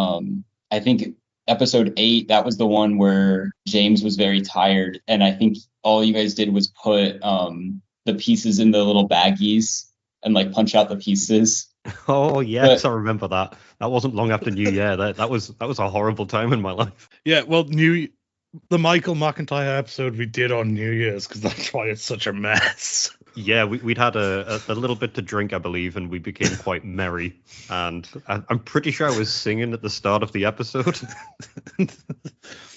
I think episode 8, that was the one where James was very tired, and I think all you guys did was put the pieces in the little baggies and punch out the pieces. Oh yes, I remember that. That wasn't long after New Year. That was a horrible time in my life. Yeah, well, the Michael McIntyre episode we did on New Year's, because that's why it's such a mess. Yeah, we'd had a little bit to drink, I believe, and we became quite merry. And I'm pretty sure I was singing at the start of the episode.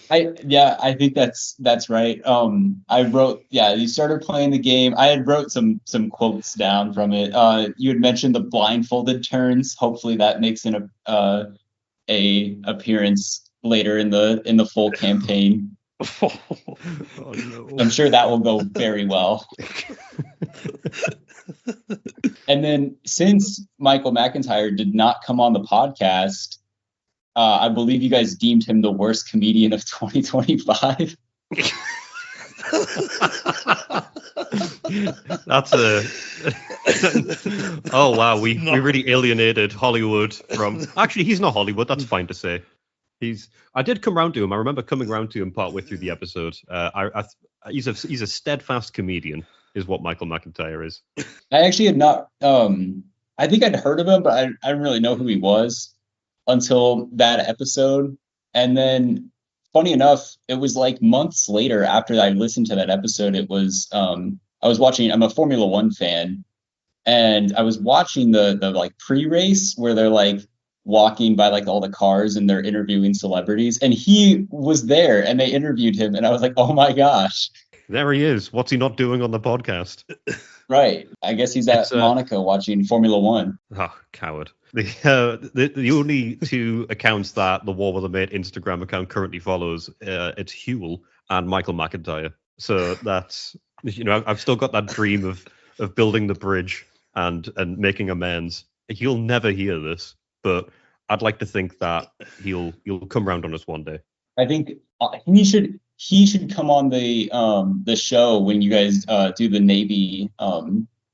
I think that's right. I wrote, you started playing the game. I had wrote some quotes down from it. You had mentioned the blindfolded turns. Hopefully that makes an appearance later in the full campaign. Oh, no. I'm sure that will go very well. And then, since Michael McIntyre did not come on the podcast, I believe you guys deemed him the worst comedian of 2025. That's a. Oh wow, we really alienated Hollywood from. Actually, he's not Hollywood. That's fine to say. I did come round to him. I remember coming round to him partway through the episode. He's a steadfast comedian, is what Michael McIntyre is. I actually had not. I think I'd heard of him, but I didn't really know who he was until that episode. And then, funny enough, it was like months later after I listened to that episode. It was I was watching. I'm a Formula One fan, and I was watching the like pre-race where they're like walking by like all the cars and they're interviewing celebrities, and he was there and they interviewed him, and I was like, oh my gosh, there he is. What's he not doing on the podcast? Right. I guess he's at Monaco watching Formula One. Oh, coward. The only two accounts that the War Will Mate Instagram account currently follows, it's Huel and Michael McIntyre. So that's, I've still got that dream of building the bridge and making amends. He'll never hear this, but I'd like to think that he'll come round on us one day. I think he should come on the show when you guys do the Navy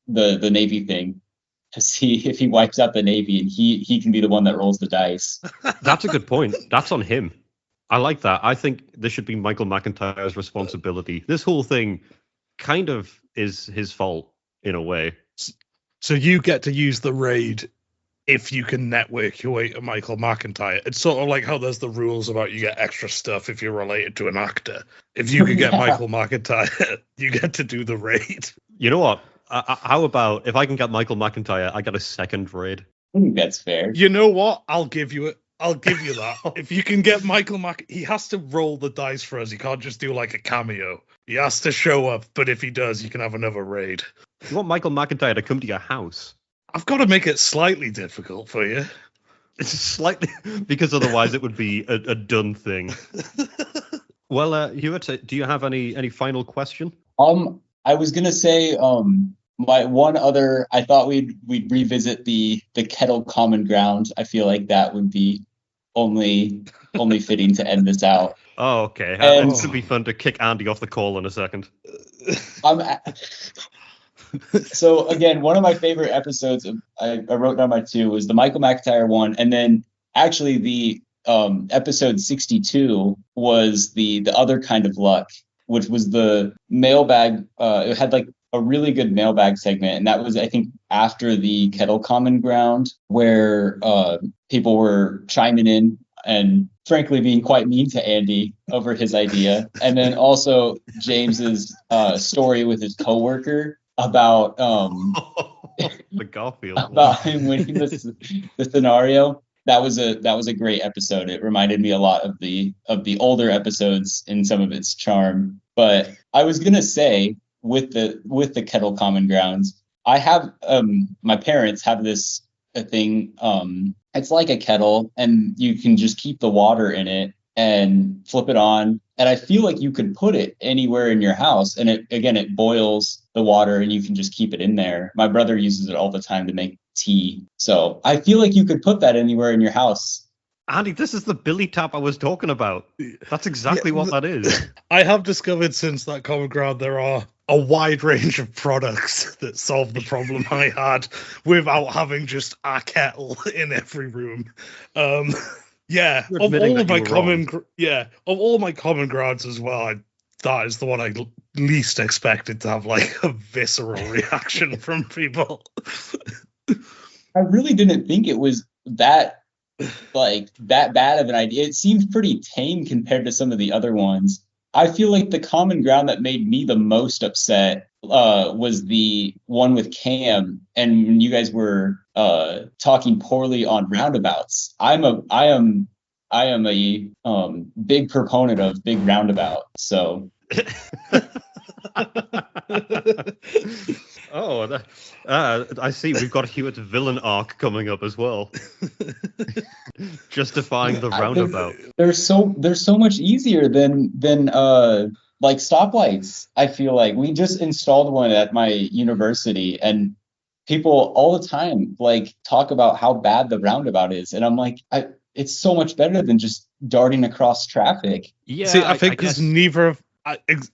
the Navy thing, to see if he wipes out the Navy, and he can be the one that rolls the dice. That's a good point. That's on him. I like that. I think this should be Michael McIntyre's responsibility. This whole thing kind of is his fault in a way. So you get to use the raid if you can network your way to Michael McIntyre. It's sort of like how there's the rules about you get extra stuff if you're related to an actor. If you can get Michael McIntyre, you get to do the raid. You know what? How about if I can get Michael McIntyre, I get a second raid? I think that's fair. You know what? I'll give you it. I'll give you that. If you can get Michael he has to roll the dice for us. He can't just do like a cameo. He has to show up, but if he does, you can have another raid. You want Michael McIntyre to come to your house? I've got to make it slightly difficult for you. It's slightly, because otherwise it would be a done thing. Well, Hewitt, do you have any final question? I was gonna say, my one other, I thought we'd revisit the kettle common ground. I feel like that would be only fitting to end this out. Oh, okay. It should be fun to kick Andy off the call in a second. So again, one of my favorite episodes, I wrote down my two, was the Michael McIntyre one, and then actually the episode 62 was the other kind of luck, which was the mailbag. It had like a really good mailbag segment, and that was, I think, after the kettle common ground, where people were chiming in and frankly being quite mean to Andy over his idea, and then also James's story with his coworker about the Garfield about him winning the scenario. That was a great episode. It reminded me a lot of the older episodes in some of its charm. But I was gonna say, with the kettle common grounds, I have my parents have this thing. It's like a kettle, and you can just keep the water in it and flip it on. And I feel like you could put it anywhere in your house, and it boils the water, and you can just keep it in there. My brother uses it all the time to make tea. So I feel like you could put that anywhere in your house. Andy, this is the Billy tap I was talking about. That's exactly what that is. I have discovered since that common ground there are a wide range of products that solve the problem I had without having just a kettle in every room. Yeah, of all my common grounds as well, that is the one I least expected to have like a visceral reaction from people. I really didn't think it was that bad of an idea. It seemed pretty tame compared to some of the other ones. I feel like the common ground that made me the most upset was the one with Cam, and when you guys were talking poorly on roundabouts. I am a big proponent of big roundabout. So. I see. We've got Hewitt's villain arc coming up as well. Justifying the roundabout. They're so much easier than like stoplights. I feel like we just installed one at my university, and people all the time like talk about how bad the roundabout is, and I'm like, it's so much better than just darting across traffic. Yeah, see, I think because neither of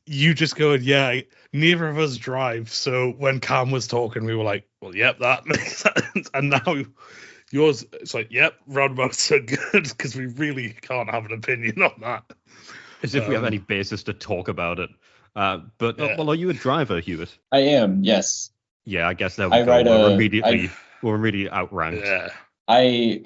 you just going, yeah, neither of us drive. So when Cam was talking, we were like, well, yep, that makes sense. And now yours, it's like, yep, roundabouts are good because we really can't have an opinion on that. As if we have any basis to talk about it. Well, are you a driver, Hewitt? I am, yes. Yeah, I guess there we go. We're immediately outranked. Yeah. I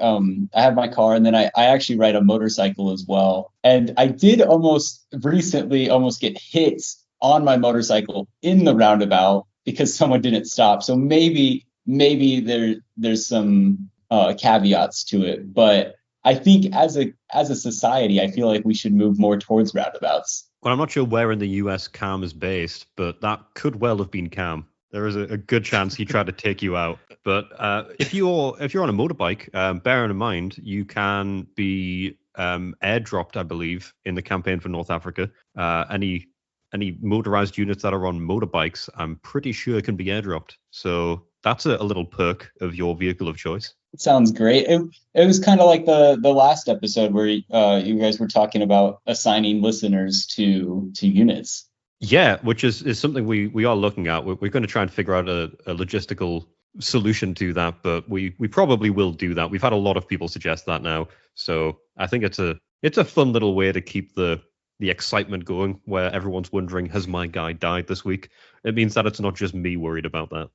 have my car, and then I actually ride a motorcycle as well. And I did almost get hit on my motorcycle in the roundabout because someone didn't stop. So maybe there's some caveats to it, but I think as a society, I feel like we should move more towards roundabouts. Well, I'm not sure where in the US Cam is based, but that could well have been Cam. There is a good chance he tried to take you out. But if you're on a motorbike, bearing in mind you can be airdropped, I believe, in the campaign for North Africa. Any motorized units that are on motorbikes, I'm pretty sure can be airdropped. So that's a little perk of your vehicle of choice. It sounds great. It was kind of like the last episode where you guys were talking about assigning listeners to units. Yeah, which is something we are looking at. We're going to try and figure out a logistical solution to that, but we probably will do that. We've had a lot of people suggest that now, so I think it's a fun little way to keep the excitement going, where everyone's wondering, has my guy died this week? It means that it's not just me worried about that.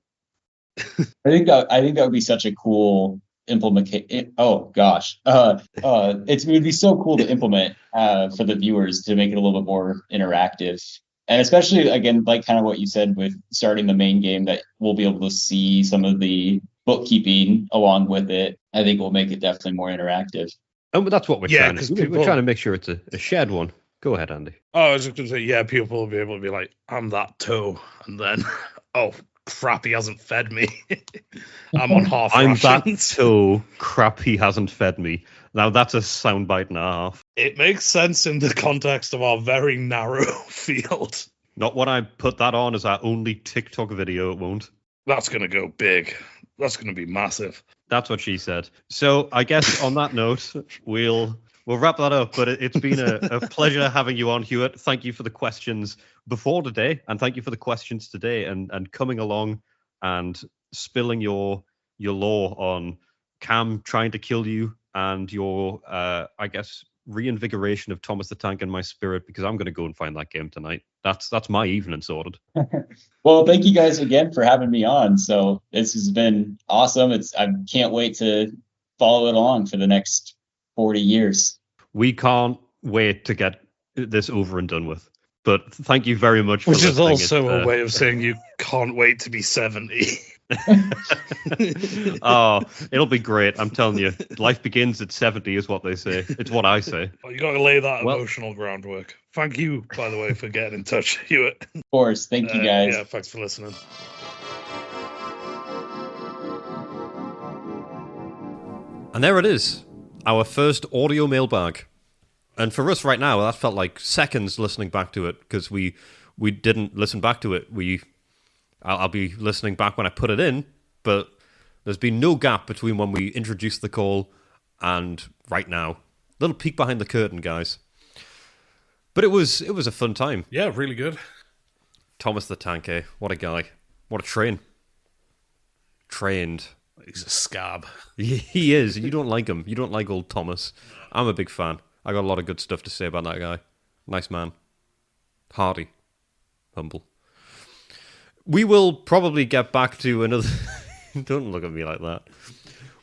I think that would be such a cool implementation. Oh gosh, it would be so cool to implement for the viewers to make it a little bit more interactive. And especially, again, like kind of what you said with starting the main game, that we'll be able to see some of the bookkeeping along with it. I think will make it definitely more interactive. And that's what we're trying to do. We're trying to make sure it's a shared one. Go ahead, Andy. Oh, I was just going to say, yeah, people will be able to be like, I'm that toe. And then, oh, crap, he hasn't fed me. I'm on half rations. I'm that toe. Crap, he hasn't fed me. Now that's a soundbite and a half. It makes sense in the context of our very narrow field. Not when I put that on as our only TikTok video, it won't. That's going to go big. That's going to be massive. That's what she said. So I guess on that note, we'll wrap that up. But it's been a pleasure having you on, Hewitt. Thank you for the questions before today, and thank you for the questions today, and coming along and spilling your lore on Cam trying to kill you and your, I guess, reinvigoration of Thomas the Tank in my spirit, because I'm going to go and find that game tonight. That's my evening sorted. Well, thank you guys again for having me on. So this has been awesome. I can't wait to follow it along for the next 40 years. We can't wait to get this over and done with. But thank you very much for Which is listening. also a way of saying you can't wait to be 70. Oh, it'll be great. I'm telling you. Life begins at 70 is what they say. It's what I say. Well, you got to lay that emotional groundwork. Thank you, by the way, for getting in touch, Hewitt. Of course. Thank you, guys. Yeah, thanks for listening. And there it is. Our first audio mailbag. And for us right now, that felt like seconds listening back to it, because we didn't listen back to it. I'll be listening back when I put it in, but there's been no gap between when we introduced the call and right now. Little peek behind the curtain, guys. But it was a fun time. Yeah, really good. Thomas the Tank, eh? What a guy. What a train. Trained. He's a scab. He is. You don't like him. You don't like old Thomas. I'm a big fan. I got a lot of good stuff to say about that guy. Nice man. Hardy. Humble. We will probably get back to another... Don't look at me like that.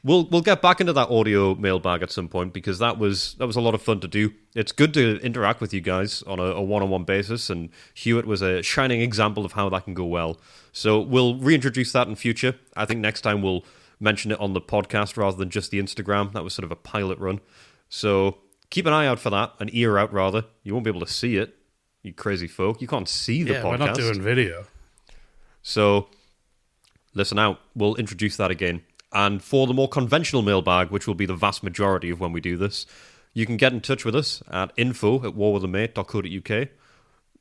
We'll get back into that audio mailbag at some point, because that was a lot of fun to do. It's good to interact with you guys on a one-on-one basis, and Hewitt was a shining example of how that can go well. So we'll reintroduce that in future. I think next time we'll mention it on the podcast rather than just the Instagram. That was sort of a pilot run. So keep an eye out for that, an ear out rather. You won't be able to see it, you crazy folk. You can't see the podcast. We're not doing video. So listen out. We'll introduce that again. And for the more conventional mailbag, which will be the vast majority of when we do this, you can get in touch with us at info@warwithamate.co.uk.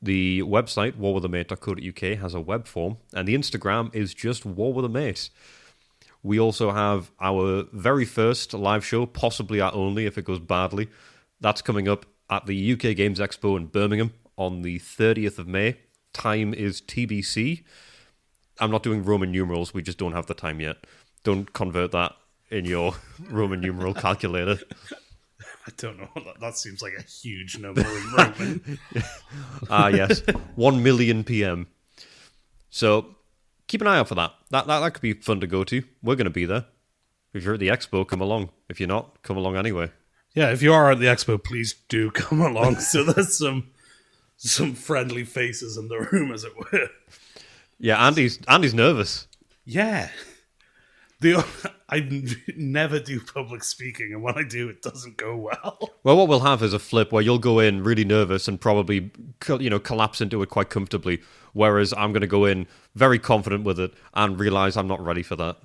The website, warwithamate.co.uk, has a web form, and the Instagram is just warwithamate. We also have our very first live show, possibly our only if it goes badly. That's coming up at the UK Games Expo in Birmingham on the 30th of May. time is TBC. I'm not doing Roman numerals. We just don't have the time yet. Don't convert that in your Roman numeral calculator. I don't know. That seems like a huge number in Roman. Yes. 1 million PM. So keep an eye out for that. That could be fun to go to. We're going to be there. If you're at the expo, come along. If you're not, come along anyway. Yeah, if you are at the expo, please do come along. So there's some friendly faces in the room, as it were. Yeah, Andy's nervous. Yeah. I never do public speaking, and when I do, it doesn't go well. Well, what we'll have is a flip where you'll go in really nervous and probably, collapse into it quite comfortably, whereas I'm going to go in very confident with it and realize I'm not ready for that.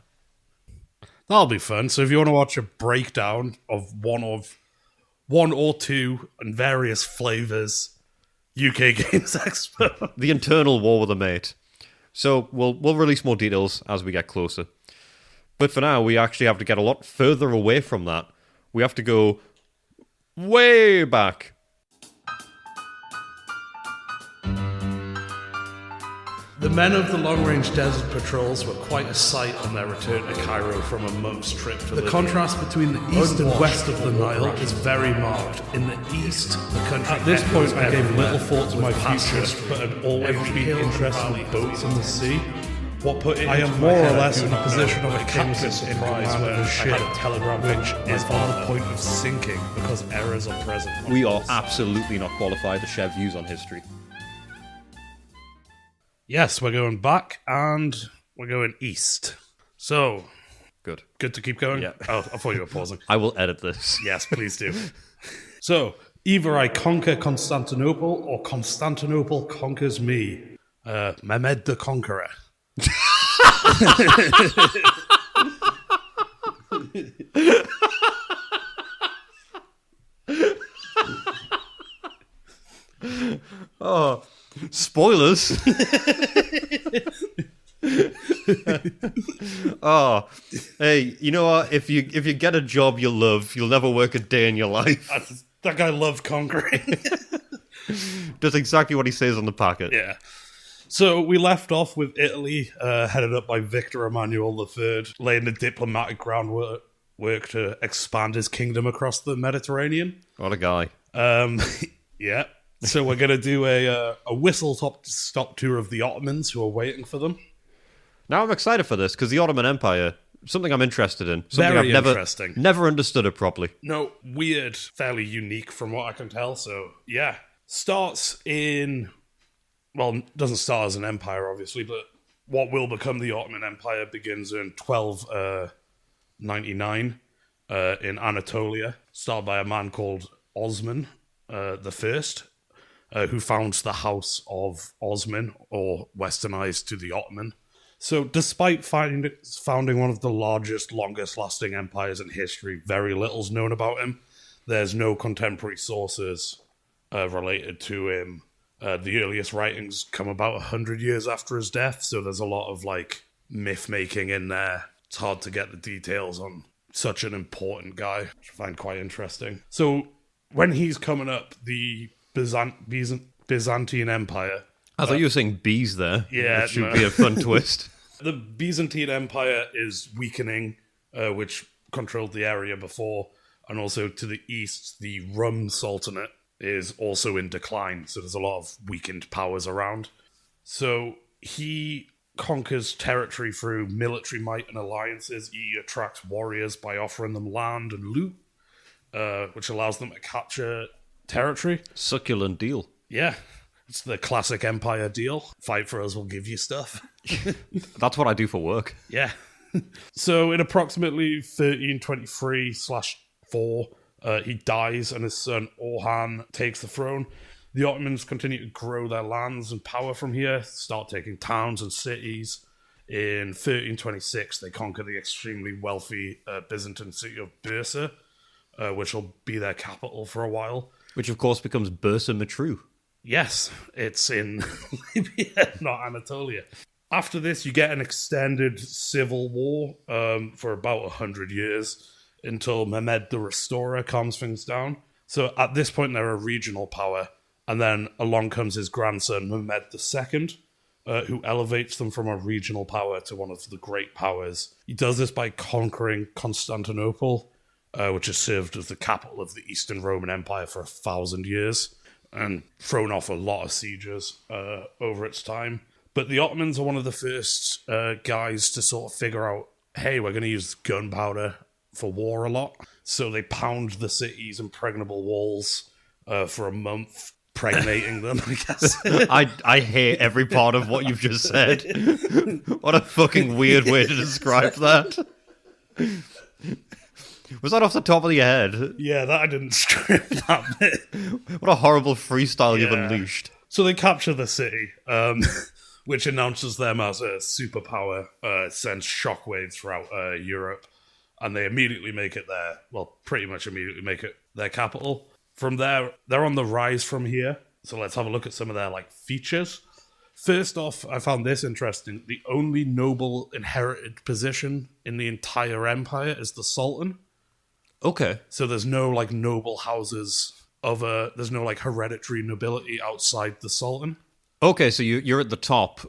That'll be fun. So if you want to watch a breakdown of one or two and various flavors, UK Games Expo. The internal war with a mate. So we'll release more details as we get closer. But for now, we actually have to get a lot further away from that. We have to go way back. The men of the long-range desert patrols were quite a sight on their return to Cairo from a month's trip to the contrast between the east and west of the Nile is very marked. In the east, the country... At this point, I gave little thought to my future, but had always been interested in boats in the sea. I am more or less in a position of a captain in command of a ship, which is on the point of sinking because errors are present. We are absolutely not qualified to share views on history. Yes, we're going back and we're going east. So, good to keep going? Yeah. Oh, I thought you were pausing. I will edit this. Yes, please do. So, either I conquer Constantinople or Constantinople conquers me. Mehmed the Conqueror. Oh, spoilers. Oh, hey, you know what? If you get a job you love, you'll never work a day in your life. That guy loved conquering. Does exactly what he says on the packet. Yeah. So we left off with Italy, headed up by Victor Emmanuel III, laying the diplomatic groundwork to expand his kingdom across the Mediterranean. What a guy. Yeah. So we're going to do a whistle-stop tour of the Ottomans who are waiting for them. Now I'm excited for this, because the Ottoman Empire, something I'm interested in. Something Very I've interesting. never understood it properly. No, weird, fairly unique from what I can tell. So, yeah. Starts in... Well, doesn't start as an empire, obviously, but what will become the Ottoman Empire begins in 1299 in Anatolia, started by a man called Osman the First, who founds the House of Osman, or westernized to the Ottoman. So, despite founding one of the largest, longest-lasting empires in history, very little's known about him. There's no contemporary sources related to him. The earliest writings come about 100 years after his death, so there's a lot of myth-making in there. It's hard to get the details on such an important guy, which I find quite interesting. So when he's coming up, the Byzantine Empire... I thought you were saying bees there. Yeah, which should be a fun twist. The Byzantine Empire is weakening, which controlled the area before, and also to the east, the Rum Sultanate is also in decline, so there's a lot of weakened powers around. So he conquers territory through military might and alliances. He attracts warriors by offering them land and loot, which allows them to capture territory. Succulent deal. Yeah, it's the classic empire deal. Fight for us, we'll give you stuff. That's what I do for work. Yeah. So in approximately 1323/4, he dies and his son Orhan takes the throne. The Ottomans continue to grow their lands and power from here, start taking towns and cities. In 1326, they conquer the extremely wealthy Byzantine city of Bursa, which will be their capital for a while. Which, of course, becomes Bursa Matru. Yes, it's in Libya, not Anatolia. After this, you get an extended civil war for about 100 years, until Mehmed the Restorer calms things down. So at this point, they're a regional power, And then along comes his grandson, Mehmed II, who elevates them from a regional power to one of the great powers. He does this by conquering Constantinople, which has served as the capital of the Eastern Roman Empire for 1,000 years, and thrown off a lot of sieges over its time. But the Ottomans are one of the first guys to sort of figure out, hey, we're going to use gunpowder for war a lot. So they pound the city's impregnable walls for a month, pregnating them, I guess. I hate every part of what you've just said. What a fucking weird way to describe that. Was that off the top of your head? Yeah, that I didn't script that bit. What a horrible freestyle you've unleashed. So they capture the city, which announces them as a superpower, sends shockwaves throughout Europe, and they immediately make it pretty much immediately make it their capital. From there, they're on the rise from here. So let's have a look at some of their features. First off, I found this interesting. The only noble inherited position in the entire empire is the Sultan. Okay. So there's no noble houses there's no hereditary nobility outside the Sultan. Okay, so you're at the top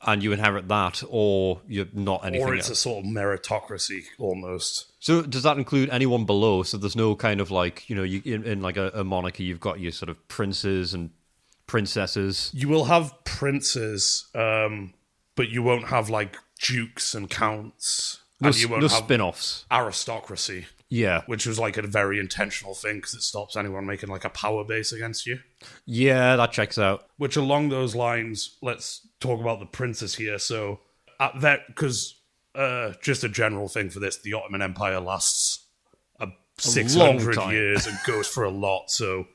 and you inherit that, or you're not anything Or it's else. a sort of meritocracy almost. So does that include anyone below? So there's no kind of in a monarchy, you've got your sort of princes and princesses. You will have princes, but you won't have dukes and counts. And you won't No have spin-offs. aristocracy. Yeah. Which was a very intentional thing because it stops anyone making a power base against you. Yeah, that checks out. Which along those lines, let's talk about the princes here. So at that, because just a general thing for this, the Ottoman Empire lasts 600 time. years and goes for a lot. So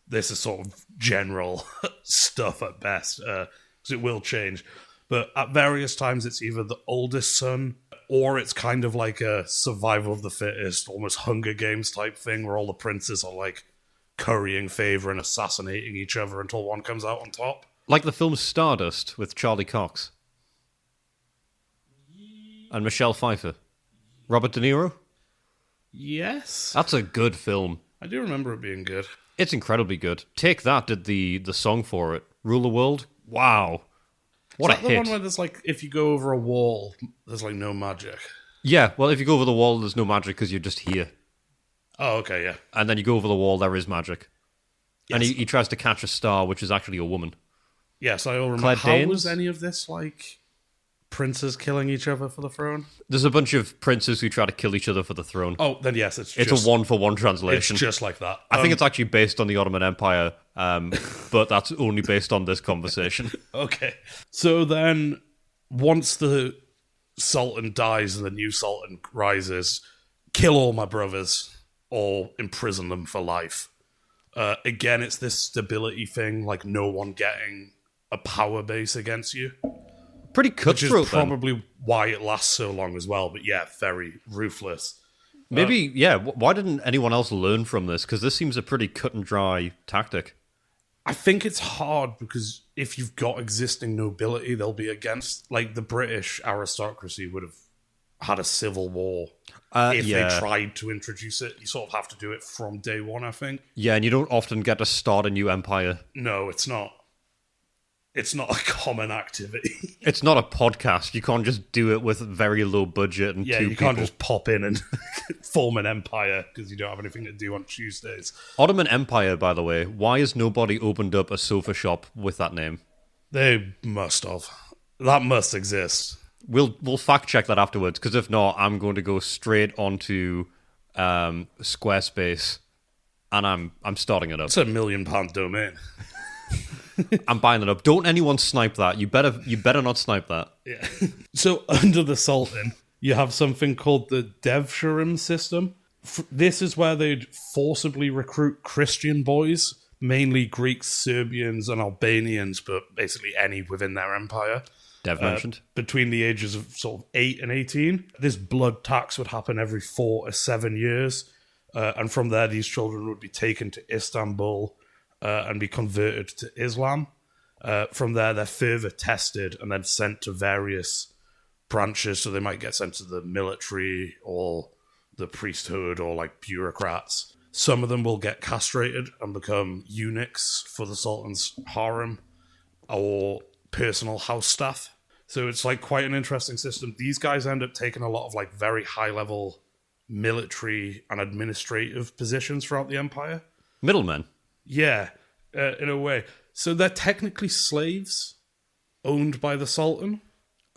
this is sort of general stuff at best, because it will change. But at various times, it's either the oldest son, or it's kind of like a survival of the fittest, almost Hunger Games type thing, where all the princes are currying favor and assassinating each other until one comes out on top. Like the film Stardust with Charlie Cox. And Michelle Pfeiffer. Robert De Niro? Yes. That's a good film. I do remember it being good. It's incredibly good. Take That did the song for it. Rule the World? Wow. What a hit. Is that the one where there's if you go over a wall, there's no magic? Yeah, well, if you go over the wall, there's no magic because you're just here. Oh, okay, yeah. And then you go over the wall, there is magic. Yes. And he tries to catch a star, which is actually a woman. Yes, I all remember. Claire How Danes? was any of this princes killing each other for the throne? There's a bunch of princes who try to kill each other for the throne. Oh, then yes, it's a one-for-one translation. It's just like that. I think it's actually based on the Ottoman Empire, but that's only based on this conversation. Okay. So then, once the Sultan dies and the new Sultan rises, kill all my brothers or imprison them for life. Again, it's this stability thing, no one getting a power base against you. Pretty cutthroat, Which is probably why it lasts so long as well, but yeah, very ruthless. Maybe, why didn't anyone else learn from this? Because this seems a pretty cut and dry tactic. I think it's hard because if you've got existing nobility, they'll be against, the British aristocracy would have had a civil war if they tried to introduce it. You sort of have to do it from day one, I think. Yeah, and you don't often get to start a new empire. No, it's not. It's not a common activity. It's not a podcast. You can't just do it with very low budget and two people. You can't just pop in and form an empire because you don't have anything to do on Tuesdays. Ottoman Empire, by the way, why has nobody opened up a sofa shop with that name? They must have. That must exist. We'll fact check that afterwards, because if not, I'm going to go straight onto Squarespace, and I'm starting it up. It's £1 million domain. I'm buying it up. Don't anyone snipe that. You better not snipe that. Yeah. So under the Sultan, you have something called the Devshirim system. This is where they'd forcibly recruit Christian boys, mainly Greeks, Serbians, and Albanians, but basically any within their empire. Dev mentioned. Between the ages of sort of 8 and 18. This blood tax would happen every 4 to 7 years. And from there, these children would be taken to Istanbul and be converted to Islam. From there, they're further tested and then sent to various branches. So they might get sent to the military or the priesthood or bureaucrats. Some of them will get castrated and become eunuchs for the Sultan's harem or personal house staff. So it's like quite an interesting system. These guys end up taking a lot of like very high level military and administrative positions throughout the empire. Middlemen. Yeah, in a way. So they're technically slaves owned by the Sultan,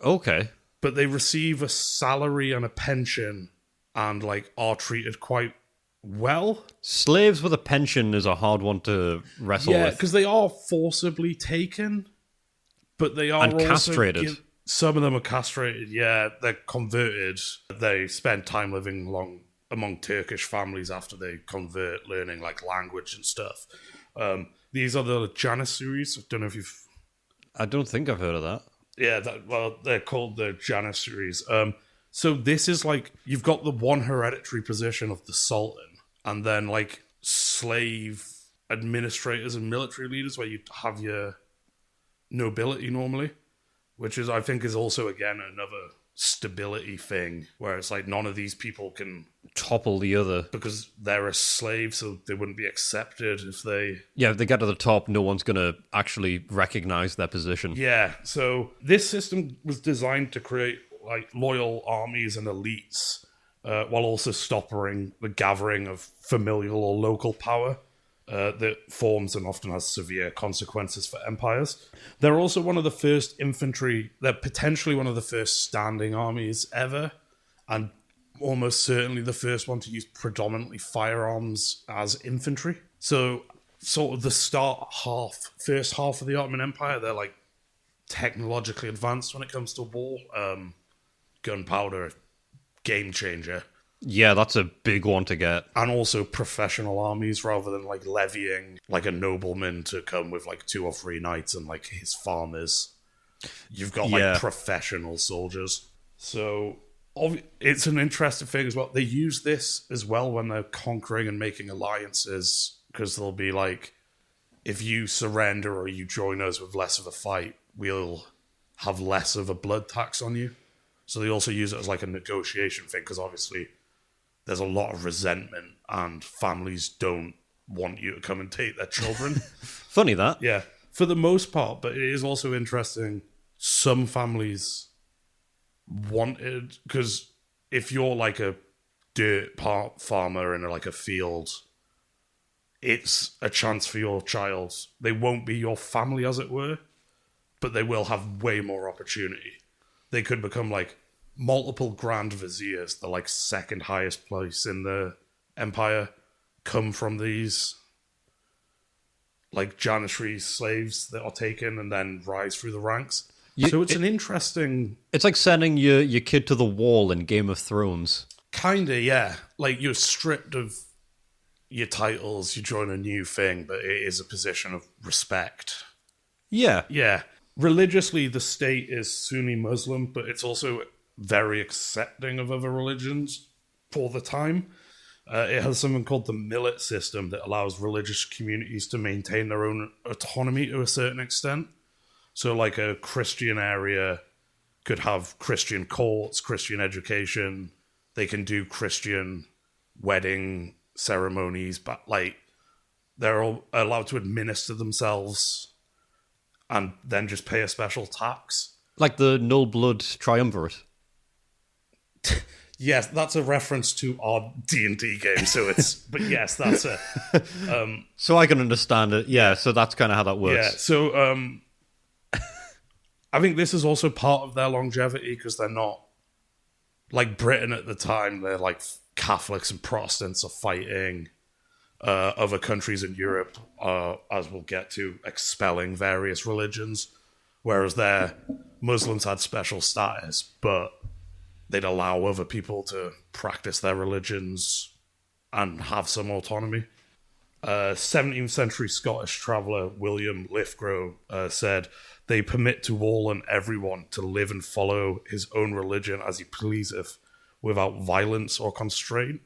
Okay. but they receive a salary and a pension and like are treated quite well. Slaves with a pension is a hard one to wrestle Yeah, with. because they are forcibly taken, but they are And also castrated. Some of them are castrated. Yeah, they're converted. They spend time living among Turkish families after they convert, learning like language and stuff. These are the Janissaries. I don't know if you've. I don't think I've heard of that. Yeah, they're called the Janissaries. So this is like you've got the one hereditary position of the Sultan, and then like slave administrators and military leaders, where you have your nobility normally, which is I think is also again another stability thing, where it's like none of these people can Topple the other. because they're a slave, so they wouldn't be accepted if they. Yeah, if they get to the top, no one's going to actually recognize their position. Yeah, so this system was designed to create like loyal armies and elites, while also stopping the gathering of familial or local power that forms and often has severe consequences for empires. They're also one of the first infantry, they're potentially one of the first standing armies ever, and almost certainly the first one to use predominantly firearms as infantry. So sort of the first half of the Ottoman Empire, they're like technologically advanced when it comes to war. Gunpowder, game changer. Yeah, that's a big one to get. And also professional armies rather than like levying like a nobleman to come with like 2 or 3 knights and like his farmers. You've got like professional soldiers. So it's an interesting thing as well. They use this as well when they're conquering and making alliances, because they'll be like, if you surrender or you join us with less of a fight, we'll have less of a blood tax on you. So they also use it as like a negotiation thing, because obviously there's a lot of resentment and families don't want you to come and take their children. Funny that. Yeah, for the most part, but it is also interesting. Some families wanted, because if you're like a dirt farmer in like a field, it's a chance for your child. They won't be your family, as it were, but they will have way more opportunity. They could become like multiple grand viziers, the like second highest place in the empire, come from these like Janissary slaves that are taken and then rise through the ranks. So it's an interesting... It's like sending your kid to the wall in Game of Thrones. Kinda, yeah. Like you're stripped of your titles, you join a new thing, but it is a position of respect. Yeah. Yeah. Religiously, the state is Sunni Muslim, but it's also very accepting of other religions for the time. It has something called the millet system that allows religious communities to maintain their own autonomy to a certain extent. So like a Christian area could have Christian courts, Christian education. They can do Christian wedding ceremonies, but like they're all allowed to administer themselves and then just pay a special tax. Like the Null Blood Triumvirate. Yes, that's a reference to our D&D game, so it's... but yes, that's it. So I can understand it. Yeah, so that's kind of how that works. Yeah, so I think this is also part of their longevity, because they're not... Like Britain at the time, they're like Catholics and Protestants are fighting. Other countries in Europe are, as we'll get to, expelling various religions, whereas their Muslims had special status, but they'd allow other people to practice their religions and have some autonomy. 17th century Scottish traveller William Lithgow said, "They permit to all and everyone to live and follow his own religion as he pleaseth, without violence or constraint."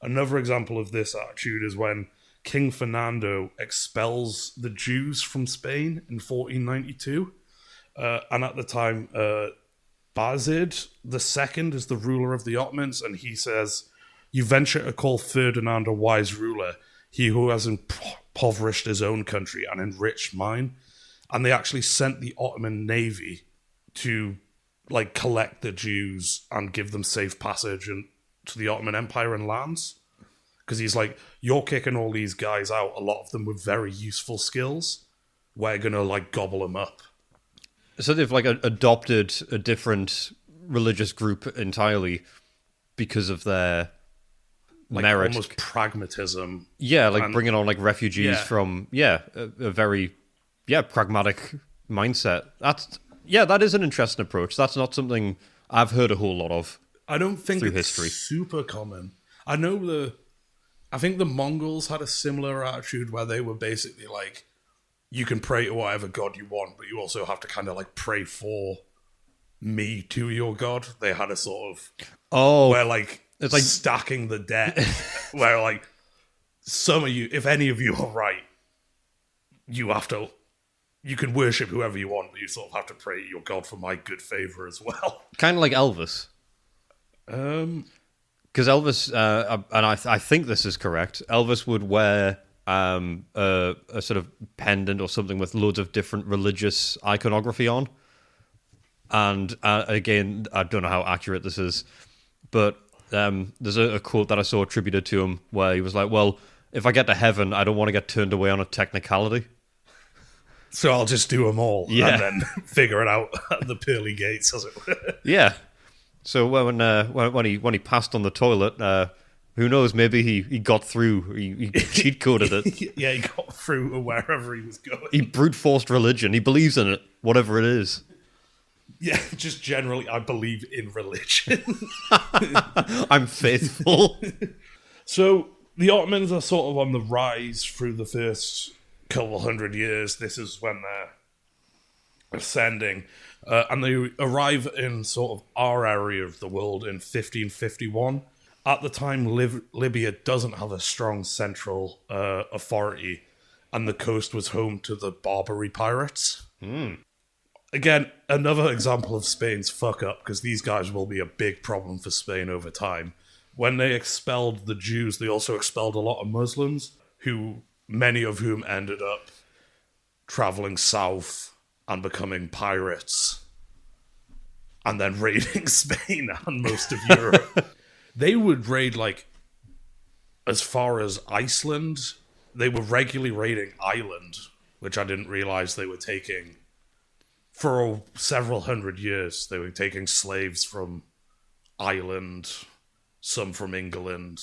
Another example of this attitude is when King Fernando expels the Jews from Spain in 1492. And at the time, Bazid II is the ruler of the Ottomans, and he says, You venture to call Ferdinand a wise ruler, he who has impoverished his own country and enriched mine. And they actually sent the Ottoman navy to like collect the Jews and give them safe passage to the Ottoman Empire and lands. Because he's like, you're kicking all these guys out, a lot of them with very useful skills. We're going to like gobble them up. So they've like adopted a different religious group entirely because of their like merit. Almost pragmatism. Yeah, like bringing on like refugees from, a very, pragmatic mindset. That is an interesting approach. That's not something I've heard a whole lot of. I don't think through it's history. Super common. I think the Mongols had a similar attitude where they were basically like, you can pray to whatever god you want, but you also have to kind of like pray for me to your god. They had a sort of where like it's like stacking the deck, where like some of you, if any of you are right, you can worship whoever you want, but you sort of have to pray to your god for my good favor as well. Kind of like Elvis. Because Elvis, and I think this is correct, Elvis would wear a sort of pendant or something with loads of different religious iconography on. And again, I don't know how accurate this is, but there's a quote that I saw attributed to him where he was like, well, if I get to heaven, I don't want to get turned away on a technicality. So I'll just do them all and then figure it out at the pearly gates, as it were. Yeah. So when he passed on the toilet, who knows? Maybe he got through. He cheat coded it. Yeah, he got through to wherever he was going. He brute forced religion. He believes in it, whatever it is. Yeah, just generally, I believe in religion. I'm faithful. So the Ottomans are sort of on the rise through the first couple hundred years. This is when they're ascending. And they arrive in sort of our area of the world in 1551. At the time, Libya doesn't have a strong central authority, and the coast was home to the Barbary pirates. Again, another example of Spain's fuck-up, because these guys will be a big problem for Spain over time. When they expelled the Jews, they also expelled a lot of Muslims, many of whom ended up traveling south and becoming pirates, and then raiding Spain and most of Europe. They would raid, like, as far as Iceland. They were regularly raiding Ireland, which I didn't realize they were taking. For several hundred years, they were taking slaves from Ireland, some from England.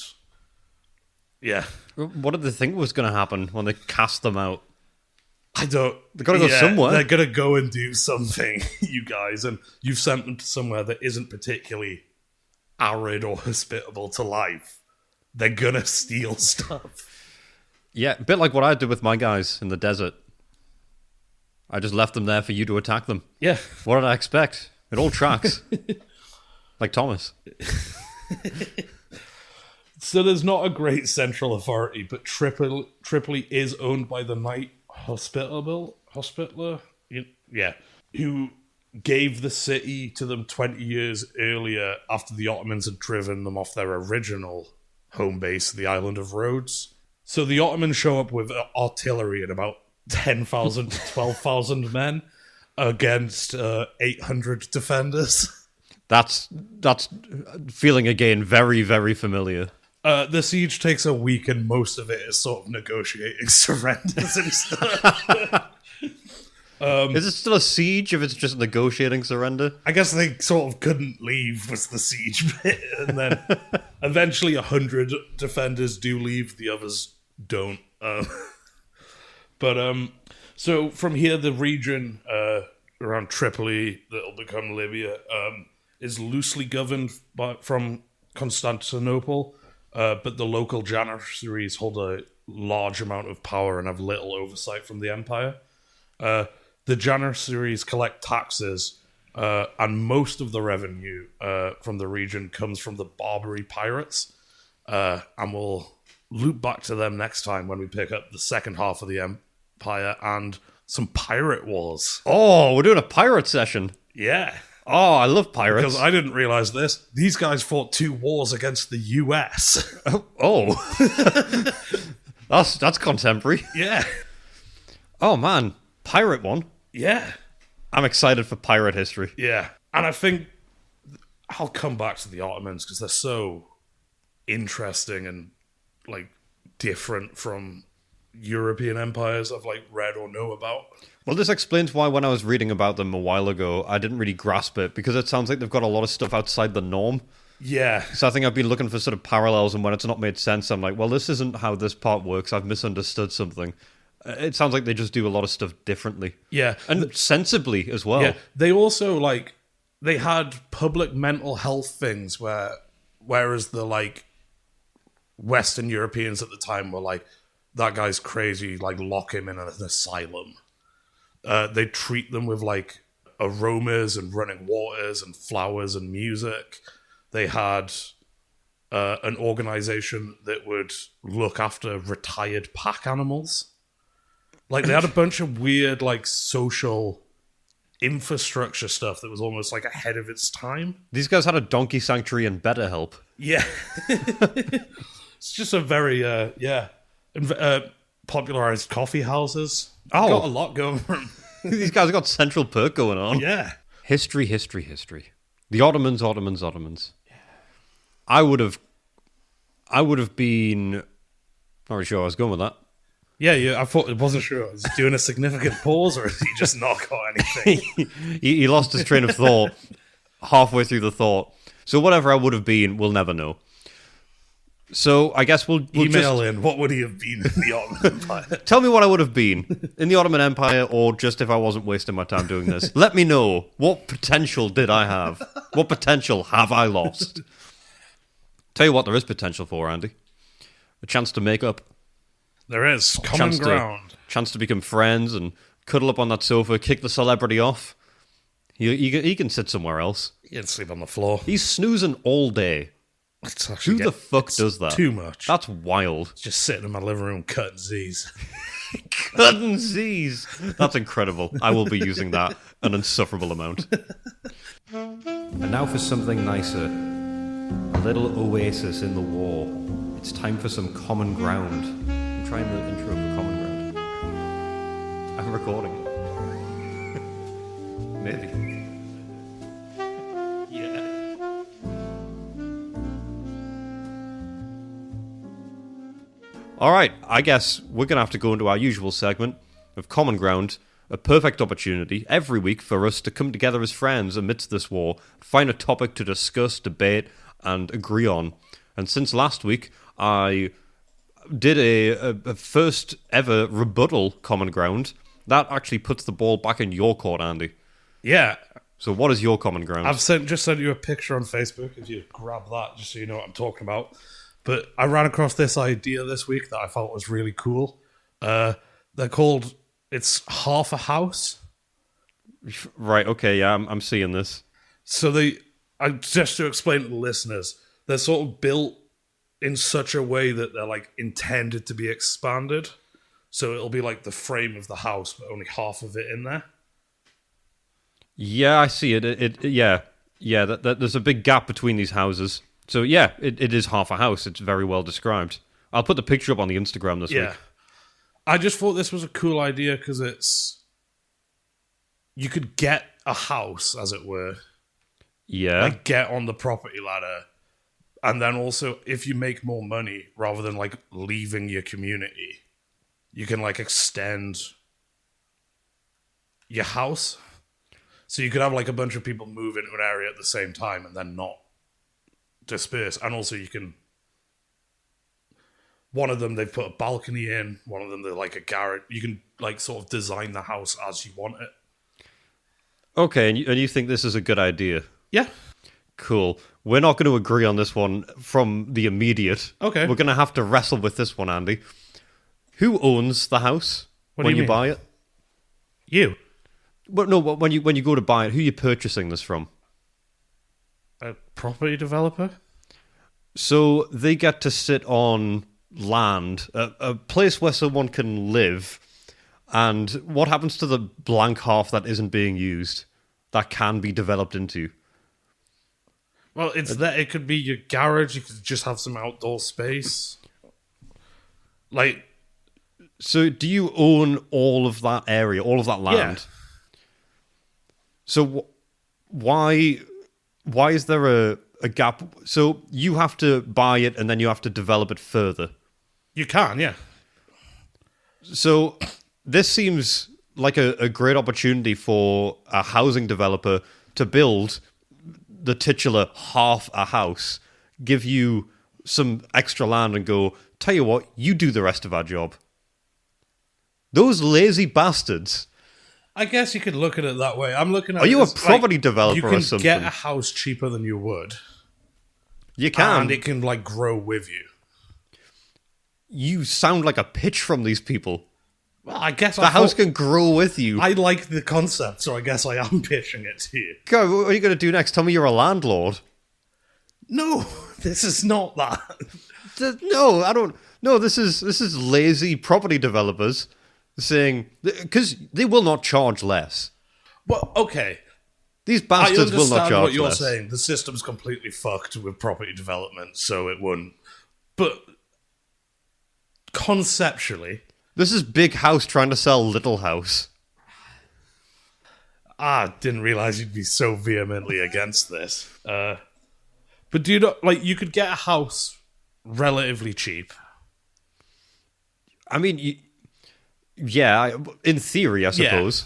Yeah. What did they think was going to happen when they cast them out? I don't... They've got to go somewhere. They're going to go and do something, you guys, and you've sent them to somewhere that isn't particularly arid or hospitable to life. They're going to steal stuff. Yeah, a bit like what I did with my guys in the desert. I just left them there for you to attack them. Yeah. What did I expect? It all tracks. Like Thomas. So there's not a great central authority, but Tripoli is owned by the Knight Hospitaller, yeah, who gave the city to them 20 years earlier after the Ottomans had driven them off their original home base, the island of Rhodes. So the Ottomans show up with artillery and about 10,000 to 12,000 men against 800 defenders. That's feeling again very, very familiar. The siege takes a week, and most of it is sort of negotiating surrenders and stuff. Is it still a siege if it's just negotiating surrender? I guess they sort of couldn't leave was the siege bit, and then eventually 100 defenders do leave, the others don't. So from here, the region around Tripoli that'll become Libya is loosely governed from Constantinople, but the local janissaries hold a large amount of power and have little oversight from the empire. The janissaries collect taxes, and most of the revenue from the region comes from the Barbary pirates, and we'll loop back to them next time when we pick up the second half of the empire and some pirate wars. Oh, we're doing a pirate session. Yeah. Oh, I love pirates. Because I didn't realize this. These guys fought 2 wars against the US. Oh. That's contemporary. Yeah. Oh, man. Pirate one. Yeah. I'm excited for pirate history. Yeah. And I think I'll come back to the Ottomans because they're so interesting and, like, different from European empires I've, like, read or know about. Well, this explains why when I was reading about them a while ago, I didn't really grasp it, because it sounds like they've got a lot of stuff outside the norm. Yeah. So I think I've been looking for sort of parallels, and when it's not made sense, I'm like, well, this isn't how this part works. I've misunderstood something. It sounds like they just do a lot of stuff differently. Yeah. And sensibly as well. Yeah. They also, like, they had public mental health things whereas the, like, Western Europeans at the time were like, that guy's crazy, like, lock him in an asylum. They treat them with, like, aromas and running waters and flowers and music. They had an organization that would look after retired pack animals. Like, they had a bunch of weird, like, social infrastructure stuff that was almost, like, ahead of its time. These guys had a donkey sanctuary and BetterHelp. Yeah. It's just a very, popularized coffee houses. Oh. Got a lot going for them. These guys have got Central Perk going on. Yeah. History. The Ottomans. I would have been... Not really sure I was going with that. Yeah, I wasn't sure. Was he doing a significant pause, or is he just not got anything? he lost his train of thought halfway through the thought. So whatever I would have been, we'll never know. So I guess we'll email just... in. What would he have been in the Ottoman Empire? Tell me what I would have been in the Ottoman Empire, or just if I wasn't wasting my time doing this. Let me know. What potential did I have? What potential have I lost? Tell you what there is potential for, Andy. A chance to make up. There is. Common ground. Chance to become friends and cuddle up on that sofa, kick the celebrity off. He can sit somewhere else. He can sleep on the floor. He's snoozing all day. Who the fuck does that? Too much. That's wild. Just sitting in my living room cutting Z's. Cutting Z's. That's incredible. I will be using that an insufferable amount. And now for something nicer. A little oasis in the war. It's time for some common ground. I'm trying the intro for common ground. I'm recording it. Maybe. Yeah. All right, I guess we're going to have to go into our usual segment of Common Ground, a perfect opportunity every week for us to come together as friends amidst this war, find a topic to discuss, debate, and agree on. And since last week, I did a first ever rebuttal Common Ground. That actually puts the ball back in your court, Andy. Yeah. So what is your Common Ground? I've just sent you a picture on Facebook, if you grab that, just so you know what I'm talking about. But I ran across this idea this week that I thought was really cool. They're called, it's half a house. Right, okay, yeah, I'm seeing this. So just to explain to the listeners, they're sort of built in such a way that they're like intended to be expanded. So it'll be like the frame of the house, but only half of it in there. Yeah, I see it. Yeah. There's a big gap between these houses. So yeah, it is half a house. It's very well described. I'll put the picture up on the Instagram this week. I just thought this was a cool idea because you could get a house, as it were. Yeah. Like get on the property ladder. And then also, if you make more money, rather than like leaving your community, you can like extend your house. So you could have like a bunch of people move into an area at the same time and then not disperse. And also you can, one of them they've put a balcony in, one of them they're like a garage. You can like sort of design the house as you want it. Okay, and you think this is a good idea? Yeah. Cool. We're not going to agree on this one from the immediate. Okay. We're going to have to wrestle with this one, Andy. Who owns the house when you buy it? You. Well, no, when you go to buy it, who are you purchasing this from? A property developer? So they get to sit on land, a place where someone can live, and what happens to the blank half that isn't being used? that can be developed into. Well, it's that it could be your garage. You could just have some outdoor space. Like, so do you own all of that area, all of that land? Yeah. So why is there a gap? So you have to buy it and then you have to develop it further. you can, yeah. So this seems like a great opportunity for a housing developer to build the titular half a house, give you some extra land and go, tell you what, you do the rest of our job. Those lazy bastards. I guess you could look at it that way. I'm looking at Are it you a as, property like, developer or You something? can get a house cheaper than you would. You can. And it can, like, grow with you. You sound like a pitch from these people. Well, I guess The house can grow with you. I like the concept, so I guess I am pitching it to you. God, what are you going to do next? Tell me you're a landlord. No, this is not that. No, I don't. No, this is lazy property developers saying, because they will not charge less. Well, okay. These bastards will not I understand charge what you're less. saying. The system's completely fucked with property development, so it wouldn't. But conceptually, This is Big House trying to sell Little House. I didn't realize you'd be so vehemently against this. But do you not, like, you could get a house relatively cheap. I mean, yeah, in theory, I suppose.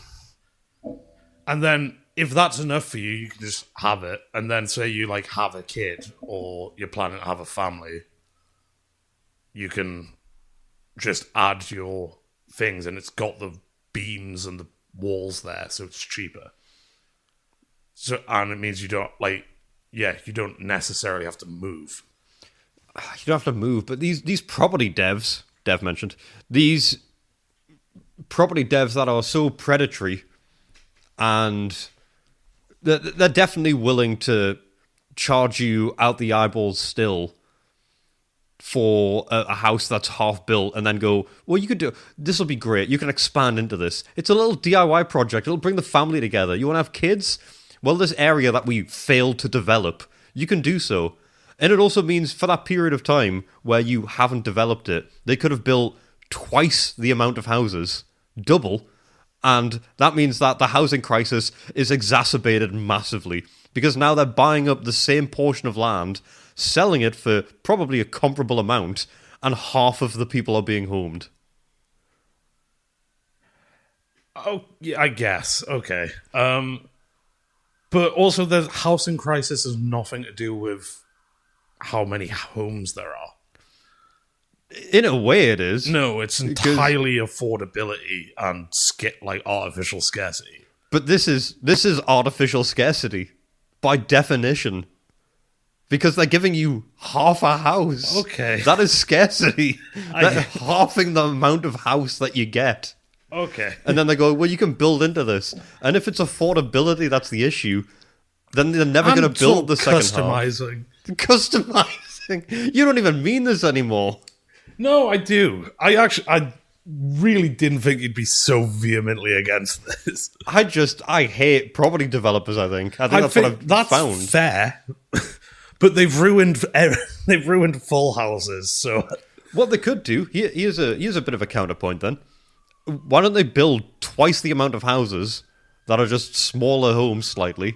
And then if that's enough for you, you can just have it. And then say you, like, have a kid or you're planning to have a family, you can just add your things and it's got the beams and the walls there, so it's cheaper. So, and it means you don't, like, you don't necessarily have to move. You don't have to move, but these property devs, Dev mentioned, these property devs that are so predatory, and they're definitely willing to charge you out the eyeballs still for a house that's half built, and then go, well, you could do this will be great. You can expand into this. It's a little DIY project. It'll bring the family together. You want to have kids? Well, this area that we failed to develop, you can do so. And it also means for that period of time where you haven't developed it, they could have built twice the amount of houses, double, and that means that the housing crisis is exacerbated massively because now they're buying up the same portion of land, selling it for probably a comparable amount, and half of the people are being homed. Oh, yeah, I guess. Okay. But also the housing crisis has nothing to do with how many homes there are. In a way, it is. No, it's entirely affordability and like artificial scarcity. But this is artificial scarcity by definition, because they're giving you half a house. Okay. That is scarcity. They're halving the amount of house that you get. Okay. And then they go, well, you can build into this. And if it's affordability that's the issue, then they're never going to build the second customizing. half. Customizing. You don't even mean this anymore. No, I do. I really didn't think you'd be so vehemently against this. I hate property developers, I think. I think that's what I've found. Fair. But they've ruined full houses, so what they could do, here's a bit of a counterpoint then. Why don't they build twice the amount of houses that are just smaller homes slightly,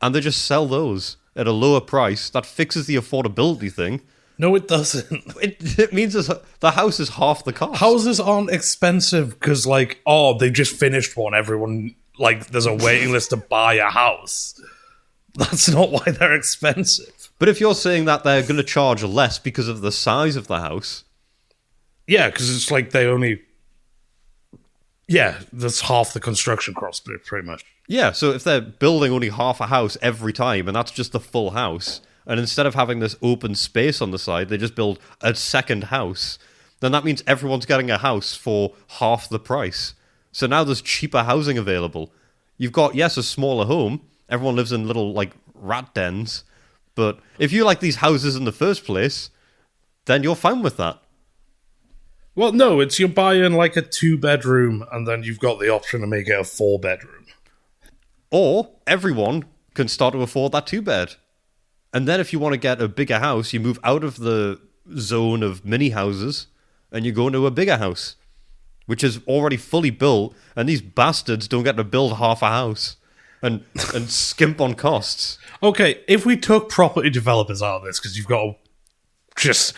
and they just sell those at a lower price? That fixes the affordability thing. No, it doesn't. It means the house is half the cost. Houses aren't expensive because, like, they just finished one. Everyone, like, there's a waiting list to buy a house. That's not why they're expensive. But if you're saying that they're going to charge less because of the size of the house... Yeah, because it's like they only... Yeah, that's half the construction cost, pretty much. Yeah, so if they're building only half a house every time, and that's just the full house, and instead of having this open space on the side, they just build a second house, then that means everyone's getting a house for half the price. So now there's cheaper housing available. You've got, yes, a smaller home. Everyone lives in little, like, rat dens. But if you like these houses in the first place, then you're fine with that. Well, no, it's you're buying like a 2-bedroom and then you've got the option to make it a 4-bedroom. Or everyone can start to afford that 2-bed. And then if you want to get a bigger house, you move out of the zone of mini houses and you go into a bigger house, which is already fully built, and these bastards don't get to build half a house and skimp on costs. Okay, if we took property developers out of this, because you've got just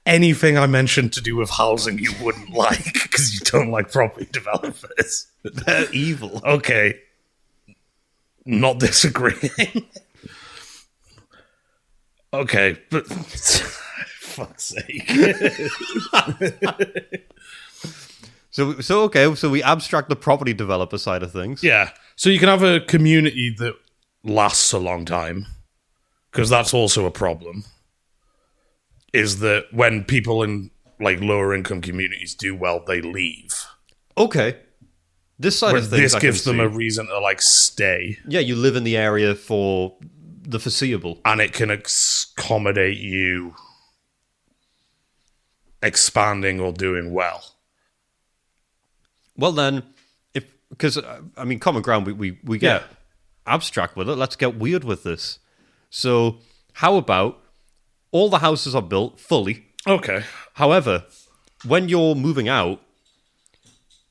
anything I mentioned to do with housing you wouldn't like, because you don't like property developers. They're evil. Okay. Not disagreeing. Okay, but fuck's sake. So we abstract the property developer side of things. Yeah. So you can have a community that lasts a long time, because that's also a problem. Is that when people in like lower income communities do well, they leave. Okay. This side of things, this gives them a reason to like stay. Yeah, you live in the area for the foreseeable, and it can accommodate you expanding or doing well. Well, then, because common ground, we get abstract with it. Let's get weird with this. So, how about all the houses are built fully? Okay. However, when you're moving out,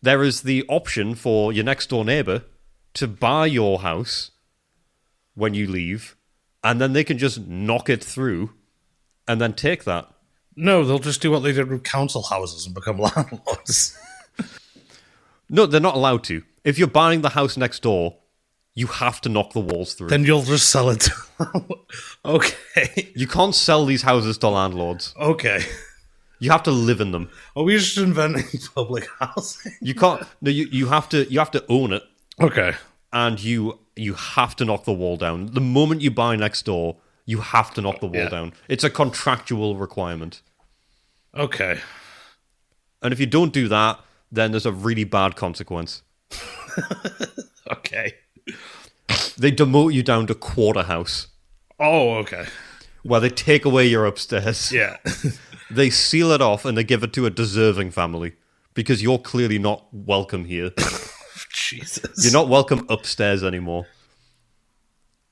there is the option for your next door neighbor to buy your house when you leave, and then they can just knock it through and then take that. No, they'll just do what they did with council houses and become landlords. No, they're not allowed to. If you're buying the house next door, you have to knock the walls through. Then you'll just sell it to... Okay. You can't sell these houses to landlords. Okay. You have to live in them. Are we just inventing public housing? You can't. No, you have to own it. Okay. And you have to knock the wall down. The moment you buy next door, you have to knock the wall down. It's a contractual requirement. Okay. And if you don't do that, then there's a really bad consequence. Okay. They demote you down to quarter house. Oh, okay. Where they take away your upstairs. Yeah. They seal it off and they give it to a deserving family. Because you're clearly not welcome here. Jesus. You're not welcome upstairs anymore.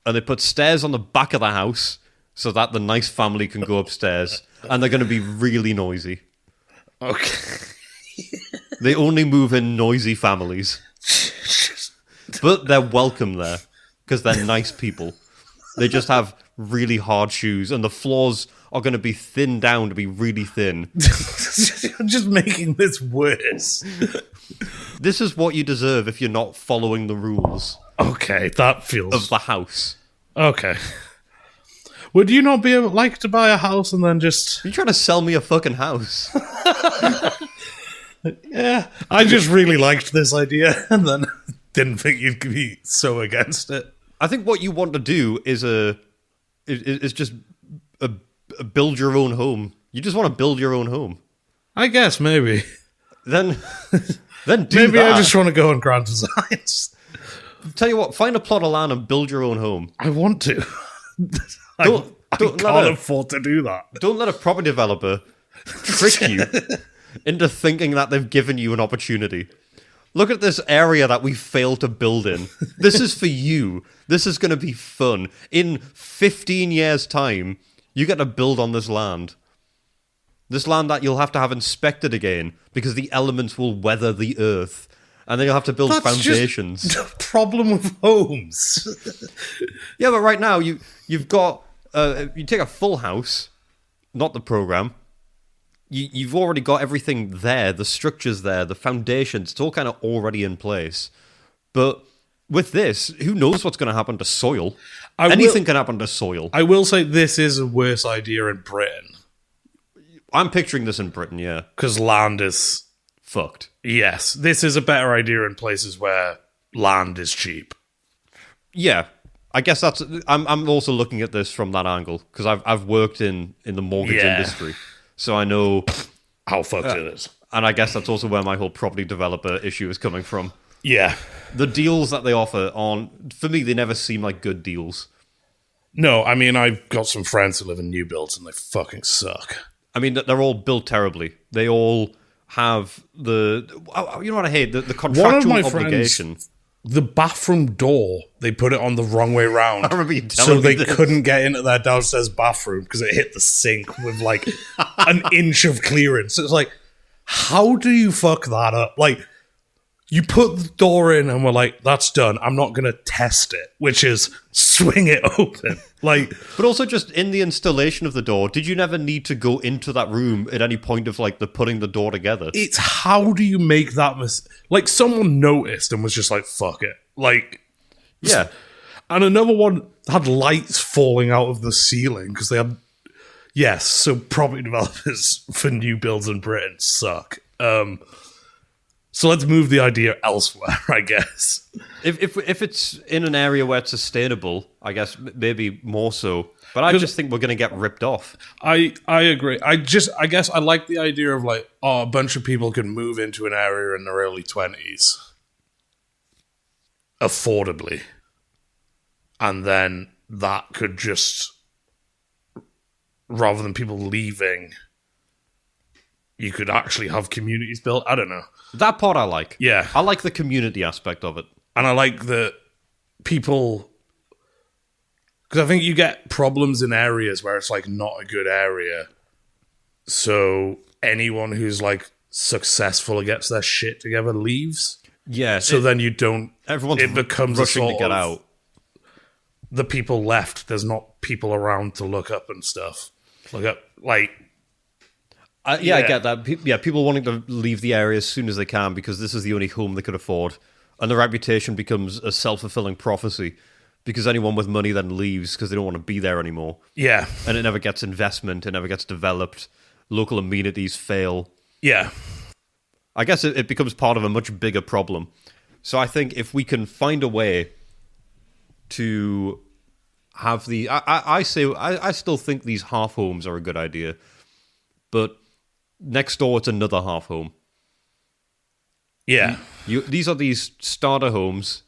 And they put stairs on the back of the house so that the nice family can go upstairs. And they're going to be really noisy. Okay. They only move in noisy families. But they're welcome there. Because they're nice people. They just have really hard shoes. And the floors are going to be thinned down to be really thin. You're just making this worse. This is what you deserve if you're not following the rules. Okay, that feels... Of the house. Okay. Would you not be able to buy a house and then just... Are you trying to sell me a fucking house? Yeah, I just really liked this idea and then didn't think you'd be so against it. I think what you want to do is just build your own home. You just want to build your own home. I guess, maybe. Then do maybe that. I just want to go on Grand Designs. Tell you what, find a plot of land and build your own home. I want to. I can't afford to do that. Don't let a property developer trick you into thinking that they've given you an opportunity. Look at this area that we failed to build in. This is for you. This is going to be fun. In 15 years' time, you get to build on this land. This land that you'll have to have inspected again because the elements will weather the earth. And then you'll have to build foundations. Just the problem with homes. Yeah, but right now, you've got... you take a full house, not the program. You've already got everything there. The structure's there. The foundations. It's all kind of already in place. But with this, who knows what's going to happen to soil? Anything can happen to soil. I will say this is a worse idea in Britain. I'm picturing this in Britain, yeah. Because land is... fucked. Yes, this is a better idea in places where land is cheap. Yeah, I guess that's... I'm also looking at this from that angle, because I've worked in the mortgage industry, so I know... how fucked it is. And I guess that's also where my whole property developer issue is coming from. Yeah. The deals that they offer for me, they never seem like good deals. No, I mean, I've got some friends who live in new builds, and they fucking suck. I mean, they're all built terribly. They all have you know what I hate? The contractual obligation. the bathroom door, they put it on the wrong way around. I remember you telling so me they this. couldn't get into their downstairs bathroom because it hit the sink with like an inch of clearance. It's like, how do you fuck that up? Like, you put the door in and we're like, that's done. I'm not going to test it, which is swing it open. Like, But also just in the installation of the door, did you never need to go into that room at any point of like the putting the door together? it's how do you make that like, someone noticed and was just like, fuck it. Like, Yeah. and another one had lights falling out of the ceiling because they had. Yes, so property developers for new builds in Britain suck. So let's move the idea elsewhere, I guess. If it's in an area where it's sustainable, I guess maybe more so. But I just think we're going to get ripped off. I agree. I guess I like the idea of like, a bunch of people can move into an area in their early 20s affordably. And then that could just, rather than people leaving, you could actually have communities built. I don't know. That part I like. Yeah. I like the community aspect of it. And I like that people, because I think you get problems in areas where it's like not a good area. So anyone who's like successful or gets their shit together leaves. Yeah. So then you don't. Everyone's it becomes rushing a to sort get of, out. The people left. There's not people around to look up and stuff. Look up like. Yeah, I get that. People wanting to leave the area as soon as they can because this is the only home they could afford. And the reputation becomes a self-fulfilling prophecy because anyone with money then leaves because they don't want to be there anymore. Yeah. And it never gets investment. It never gets developed. Local amenities fail. Yeah. I guess it becomes part of a much bigger problem. So I think if we can find a way to have the... I still think these half homes are a good idea. But next door, it's another half home. Yeah. These are these starter homes,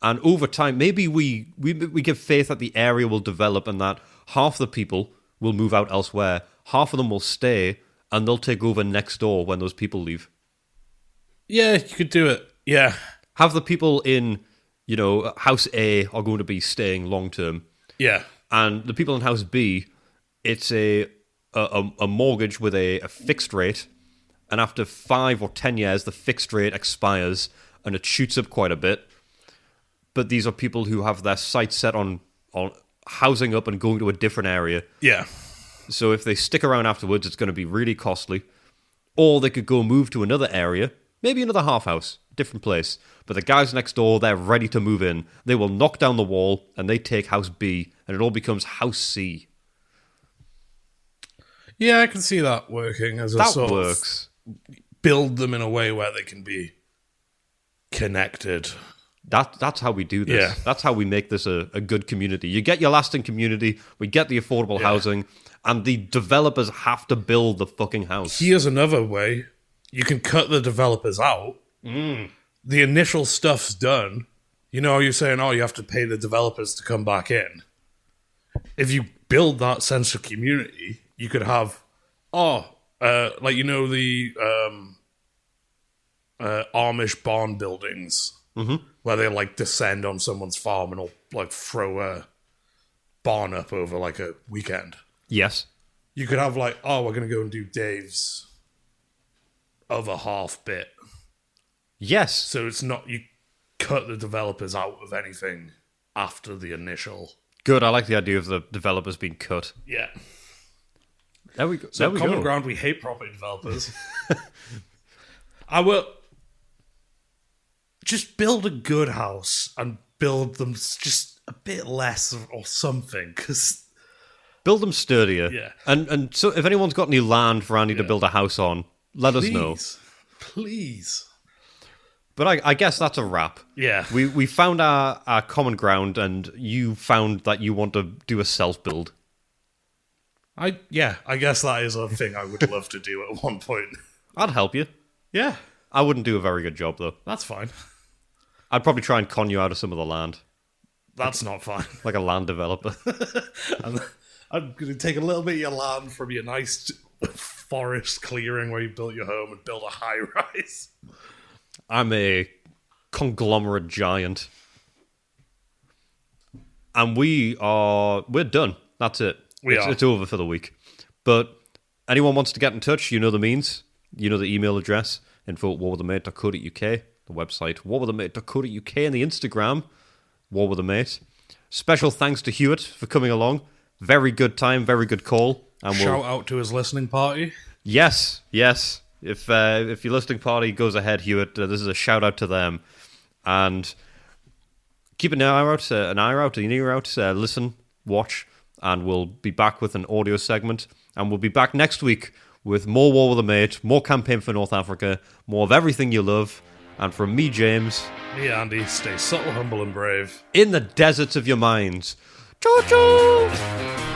and over time, maybe we give faith that the area will develop and that half the people will move out elsewhere, half of them will stay, and they'll take over next door when those people leave. Yeah, you could do it. Yeah. Have the people in, House A are going to be staying long term. Yeah. And the people in House B, it's a mortgage with a fixed rate, and after 5 or 10 years, the fixed rate expires and it shoots up quite a bit. But these are people who have their sights set on housing up and going to a different area. Yeah. So if they stick around afterwards, it's going to be really costly. Or they could go move to another area, maybe another half house, different place. But the guys next door, they're ready to move in. They will knock down the wall and they take House B, and it all becomes House C. Yeah, I can see that working as a That sort works. of build them in a way where they can be connected. That's how we do this. Yeah. That's how we make this a good community. You get your lasting community, we get the affordable housing, and the developers have to build the fucking house. Here's another way. You can cut the developers out. The initial stuff's done. You know, you're saying, you have to pay the developers to come back in. If you build that sense of community, you could have, the Amish barn buildings, where they like descend on someone's farm and like throw a barn up over like a weekend. Yes. You could have like, we're going to go and do Dave's other half bit. Yes. So it's not, you cut the developers out of anything after the initial. Good. I like the idea of the developers being cut. Yeah. There we go. So common ground, we hate property developers. I will just build a good house and build them just a bit less or something, because Build them sturdier. Yeah. And so if anyone's got any land for Andy to build a house on, let us know. Please. But I guess that's a wrap. Yeah. We found our common ground, and you found that you want to do a self-build. I guess that is a thing I would love to do at one point. I'd help you. Yeah. I wouldn't do a very good job, though. That's fine. I'd probably try and con you out of some of the land. That's not fine. Like a land developer. I'm going to take a little bit of your land from your nice forest clearing where you built your home and build a high rise. I'm a conglomerate giant. And we're done. That's it. It's over for the week. But anyone wants to get in touch, you know the means. You know the email address, info@warwiththemate.co.uk, the website, warwiththemate.co.uk, and the Instagram, warwiththemate. Special thanks to Hewitt for coming along. Very good time, very good call. And shout out to his listening party. Yes. If your listening party goes ahead, Hewitt, this is a shout out to them. And keep an ear out, listen, watch, and we'll be back with an audio segment. And we'll be back next week with more War with a Mate, more campaign for North Africa, more of everything you love. And from me, James. Me, Andy, stay subtle, humble, and brave. In the deserts of your minds. Choo-choo!